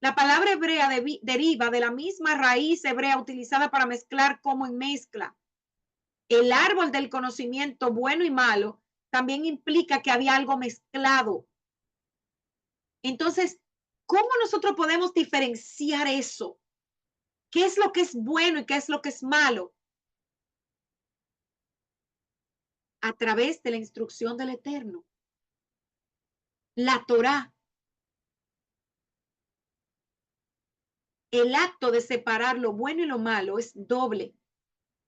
La palabra hebrea deriva de la misma raíz hebrea utilizada para mezclar como en mezcla. El árbol del conocimiento bueno y malo también implica que había algo mezclado. Entonces, ¿cómo nosotros podemos diferenciar eso? ¿Qué es lo que es bueno y qué es lo que es malo? A través de la instrucción del Eterno. La Torá. El acto de separar lo bueno y lo malo es doble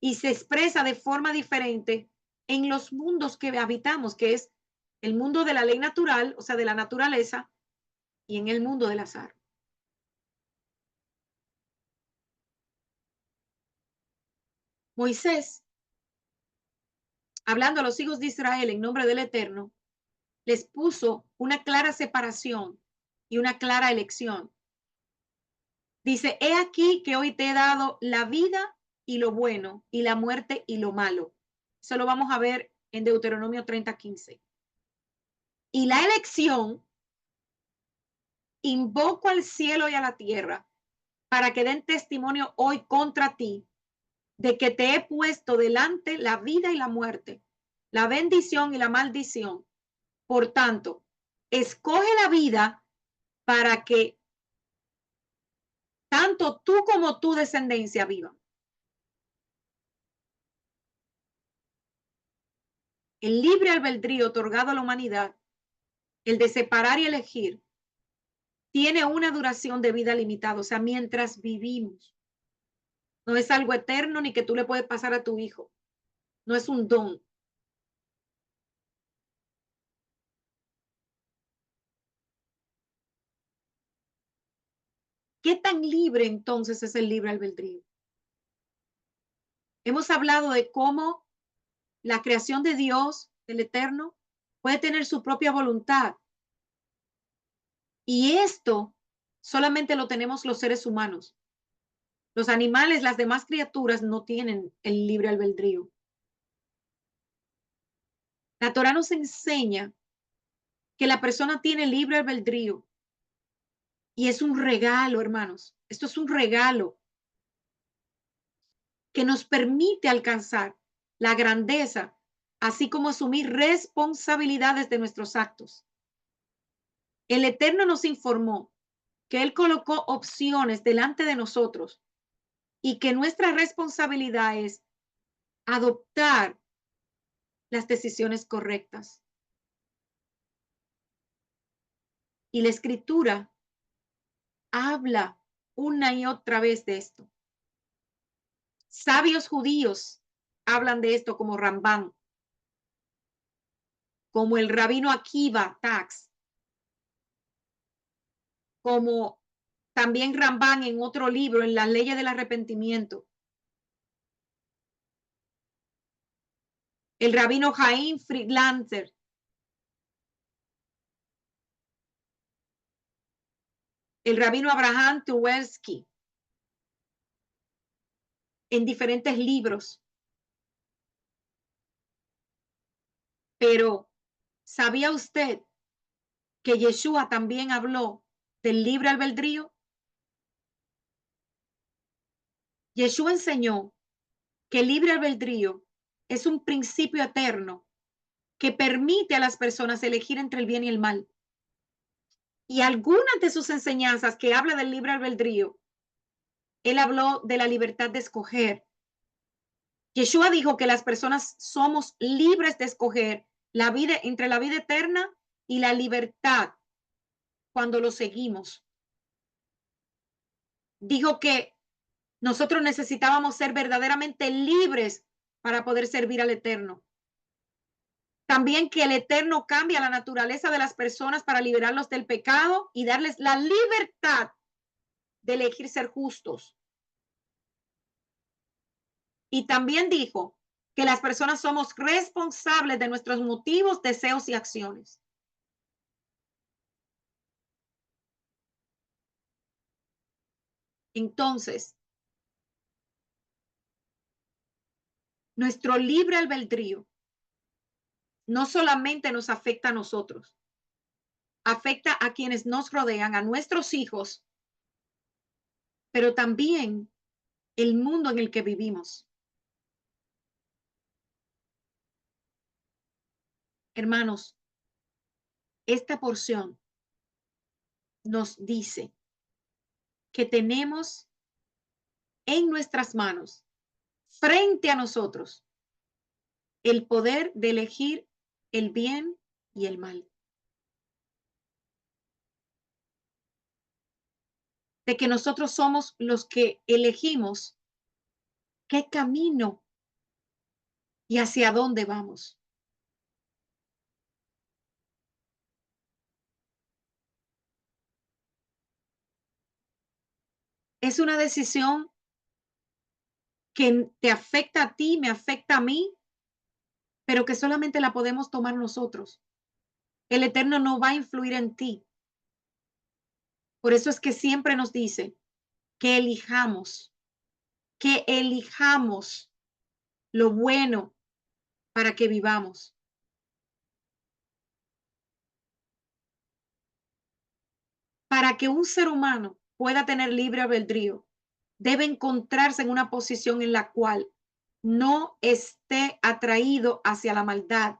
y se expresa de forma diferente en los mundos que habitamos, que es el mundo de la ley natural, o sea, de la naturaleza, y en el mundo del azar. Moisés, hablando a los hijos de Israel en nombre del Eterno, les puso una clara separación y una clara elección. Dice, he aquí que hoy te he dado la vida y lo bueno, y la muerte y lo malo. Eso lo vamos a ver en Deuteronomio 30:15. Y la elección, invoco al cielo y a la tierra para que den testimonio hoy contra ti de que te he puesto delante la vida y la muerte, la bendición y la maldición. Por tanto, escoge la vida para que tanto tú como tu descendencia vivan. El libre albedrío otorgado a la humanidad, el de separar y elegir, tiene una duración de vida limitada, o sea, mientras vivimos. No es algo eterno ni que tú le puedes pasar a tu hijo. No es un don. ¿Qué tan libre entonces es el libre albedrío? Hemos hablado de cómo la creación de Dios, el Eterno, puede tener su propia voluntad. Y esto solamente lo tenemos los seres humanos. Los animales, las demás criaturas no tienen el libre albedrío. La Torah nos enseña que la persona tiene libre albedrío y es un regalo, hermanos. Esto es un regalo que nos permite alcanzar la grandeza, así como asumir responsabilidades de nuestros actos. El Eterno nos informó que Él colocó opciones delante de nosotros y que nuestra responsabilidad es adoptar las decisiones correctas. Y la escritura habla una y otra vez de esto. Sabios judíos hablan de esto como Rambán, como el rabino Akiva Tax, como también Rambán en otro libro, en las leyes del arrepentimiento. El rabino Jaim Friedlander. El rabino Abraham Tuwelsky. En diferentes libros. Pero, ¿sabía usted que Yeshua también habló del libre albedrío? Yeshua enseñó que el libre albedrío es un principio eterno que permite a las personas elegir entre el bien y el mal. Y algunas de sus enseñanzas que habla del libre albedrío, él habló de la libertad de escoger. Yeshua dijo que las personas somos libres de escoger la vida entre la vida eterna y la libertad cuando lo seguimos. Dijo que nosotros necesitábamos ser verdaderamente libres para poder servir al Eterno. También que el Eterno cambia la naturaleza de las personas para liberarlos del pecado y darles la libertad de elegir ser justos. Y también dijo que las personas somos responsables de nuestros motivos, deseos y acciones. Entonces, nuestro libre albedrío no solamente nos afecta a nosotros, afecta a quienes nos rodean, a nuestros hijos, pero también el mundo en el que vivimos. Hermanos, esta porción nos dice que tenemos en nuestras manos, frente a nosotros, el poder de elegir el bien y el mal. De que nosotros somos los que elegimos qué camino y hacia dónde vamos. Es una decisión que te afecta a ti, me afecta a mí, pero que solamente la podemos tomar nosotros. El Eterno no va a influir en ti. Por eso es que siempre nos dice que elijamos lo bueno para que vivamos. Para que un ser humano pueda tener libre albedrío, debe encontrarse en una posición en la cual no esté atraído hacia la maldad,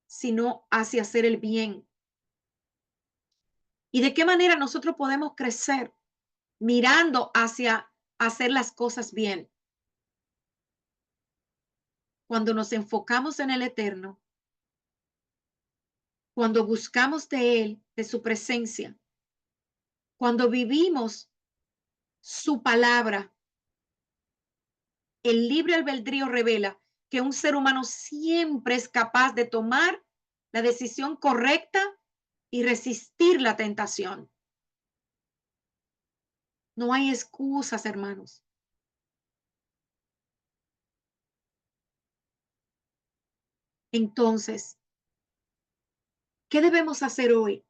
sino hacia hacer el bien. ¿Y de qué manera nosotros podemos crecer mirando hacia hacer las cosas bien? Cuando nos enfocamos en el Eterno, cuando buscamos de Él, de su presencia, cuando vivimos su palabra. El libre albedrío revela que un ser humano siempre es capaz de tomar la decisión correcta y resistir la tentación. No hay excusas, hermanos. Entonces, ¿qué debemos hacer hoy?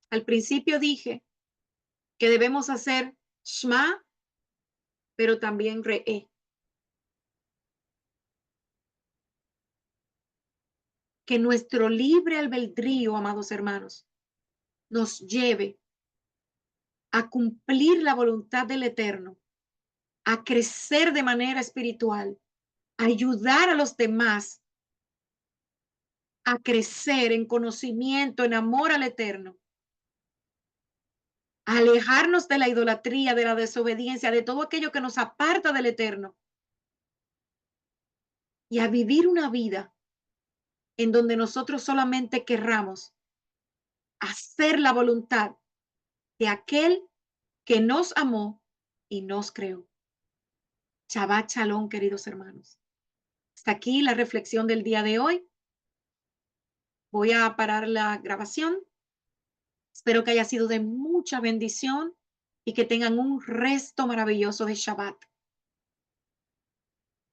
Al principio dije que debemos hacer Shema, pero también Re'e. Que nuestro libre albedrío, amados hermanos, nos lleve a cumplir la voluntad del Eterno, a crecer de manera espiritual, a ayudar a los demás a crecer en conocimiento, en amor al Eterno, a alejarnos de la idolatría, de la desobediencia, de todo aquello que nos aparta del Eterno y a vivir una vida en donde nosotros solamente querramos hacer la voluntad de aquel que nos amó y nos creó. Shabbat Shalom, queridos hermanos. Hasta aquí la reflexión del día de hoy. Voy a parar la grabación Espero que haya sido de mucha bendición y que tengan un resto maravilloso de Shabbat.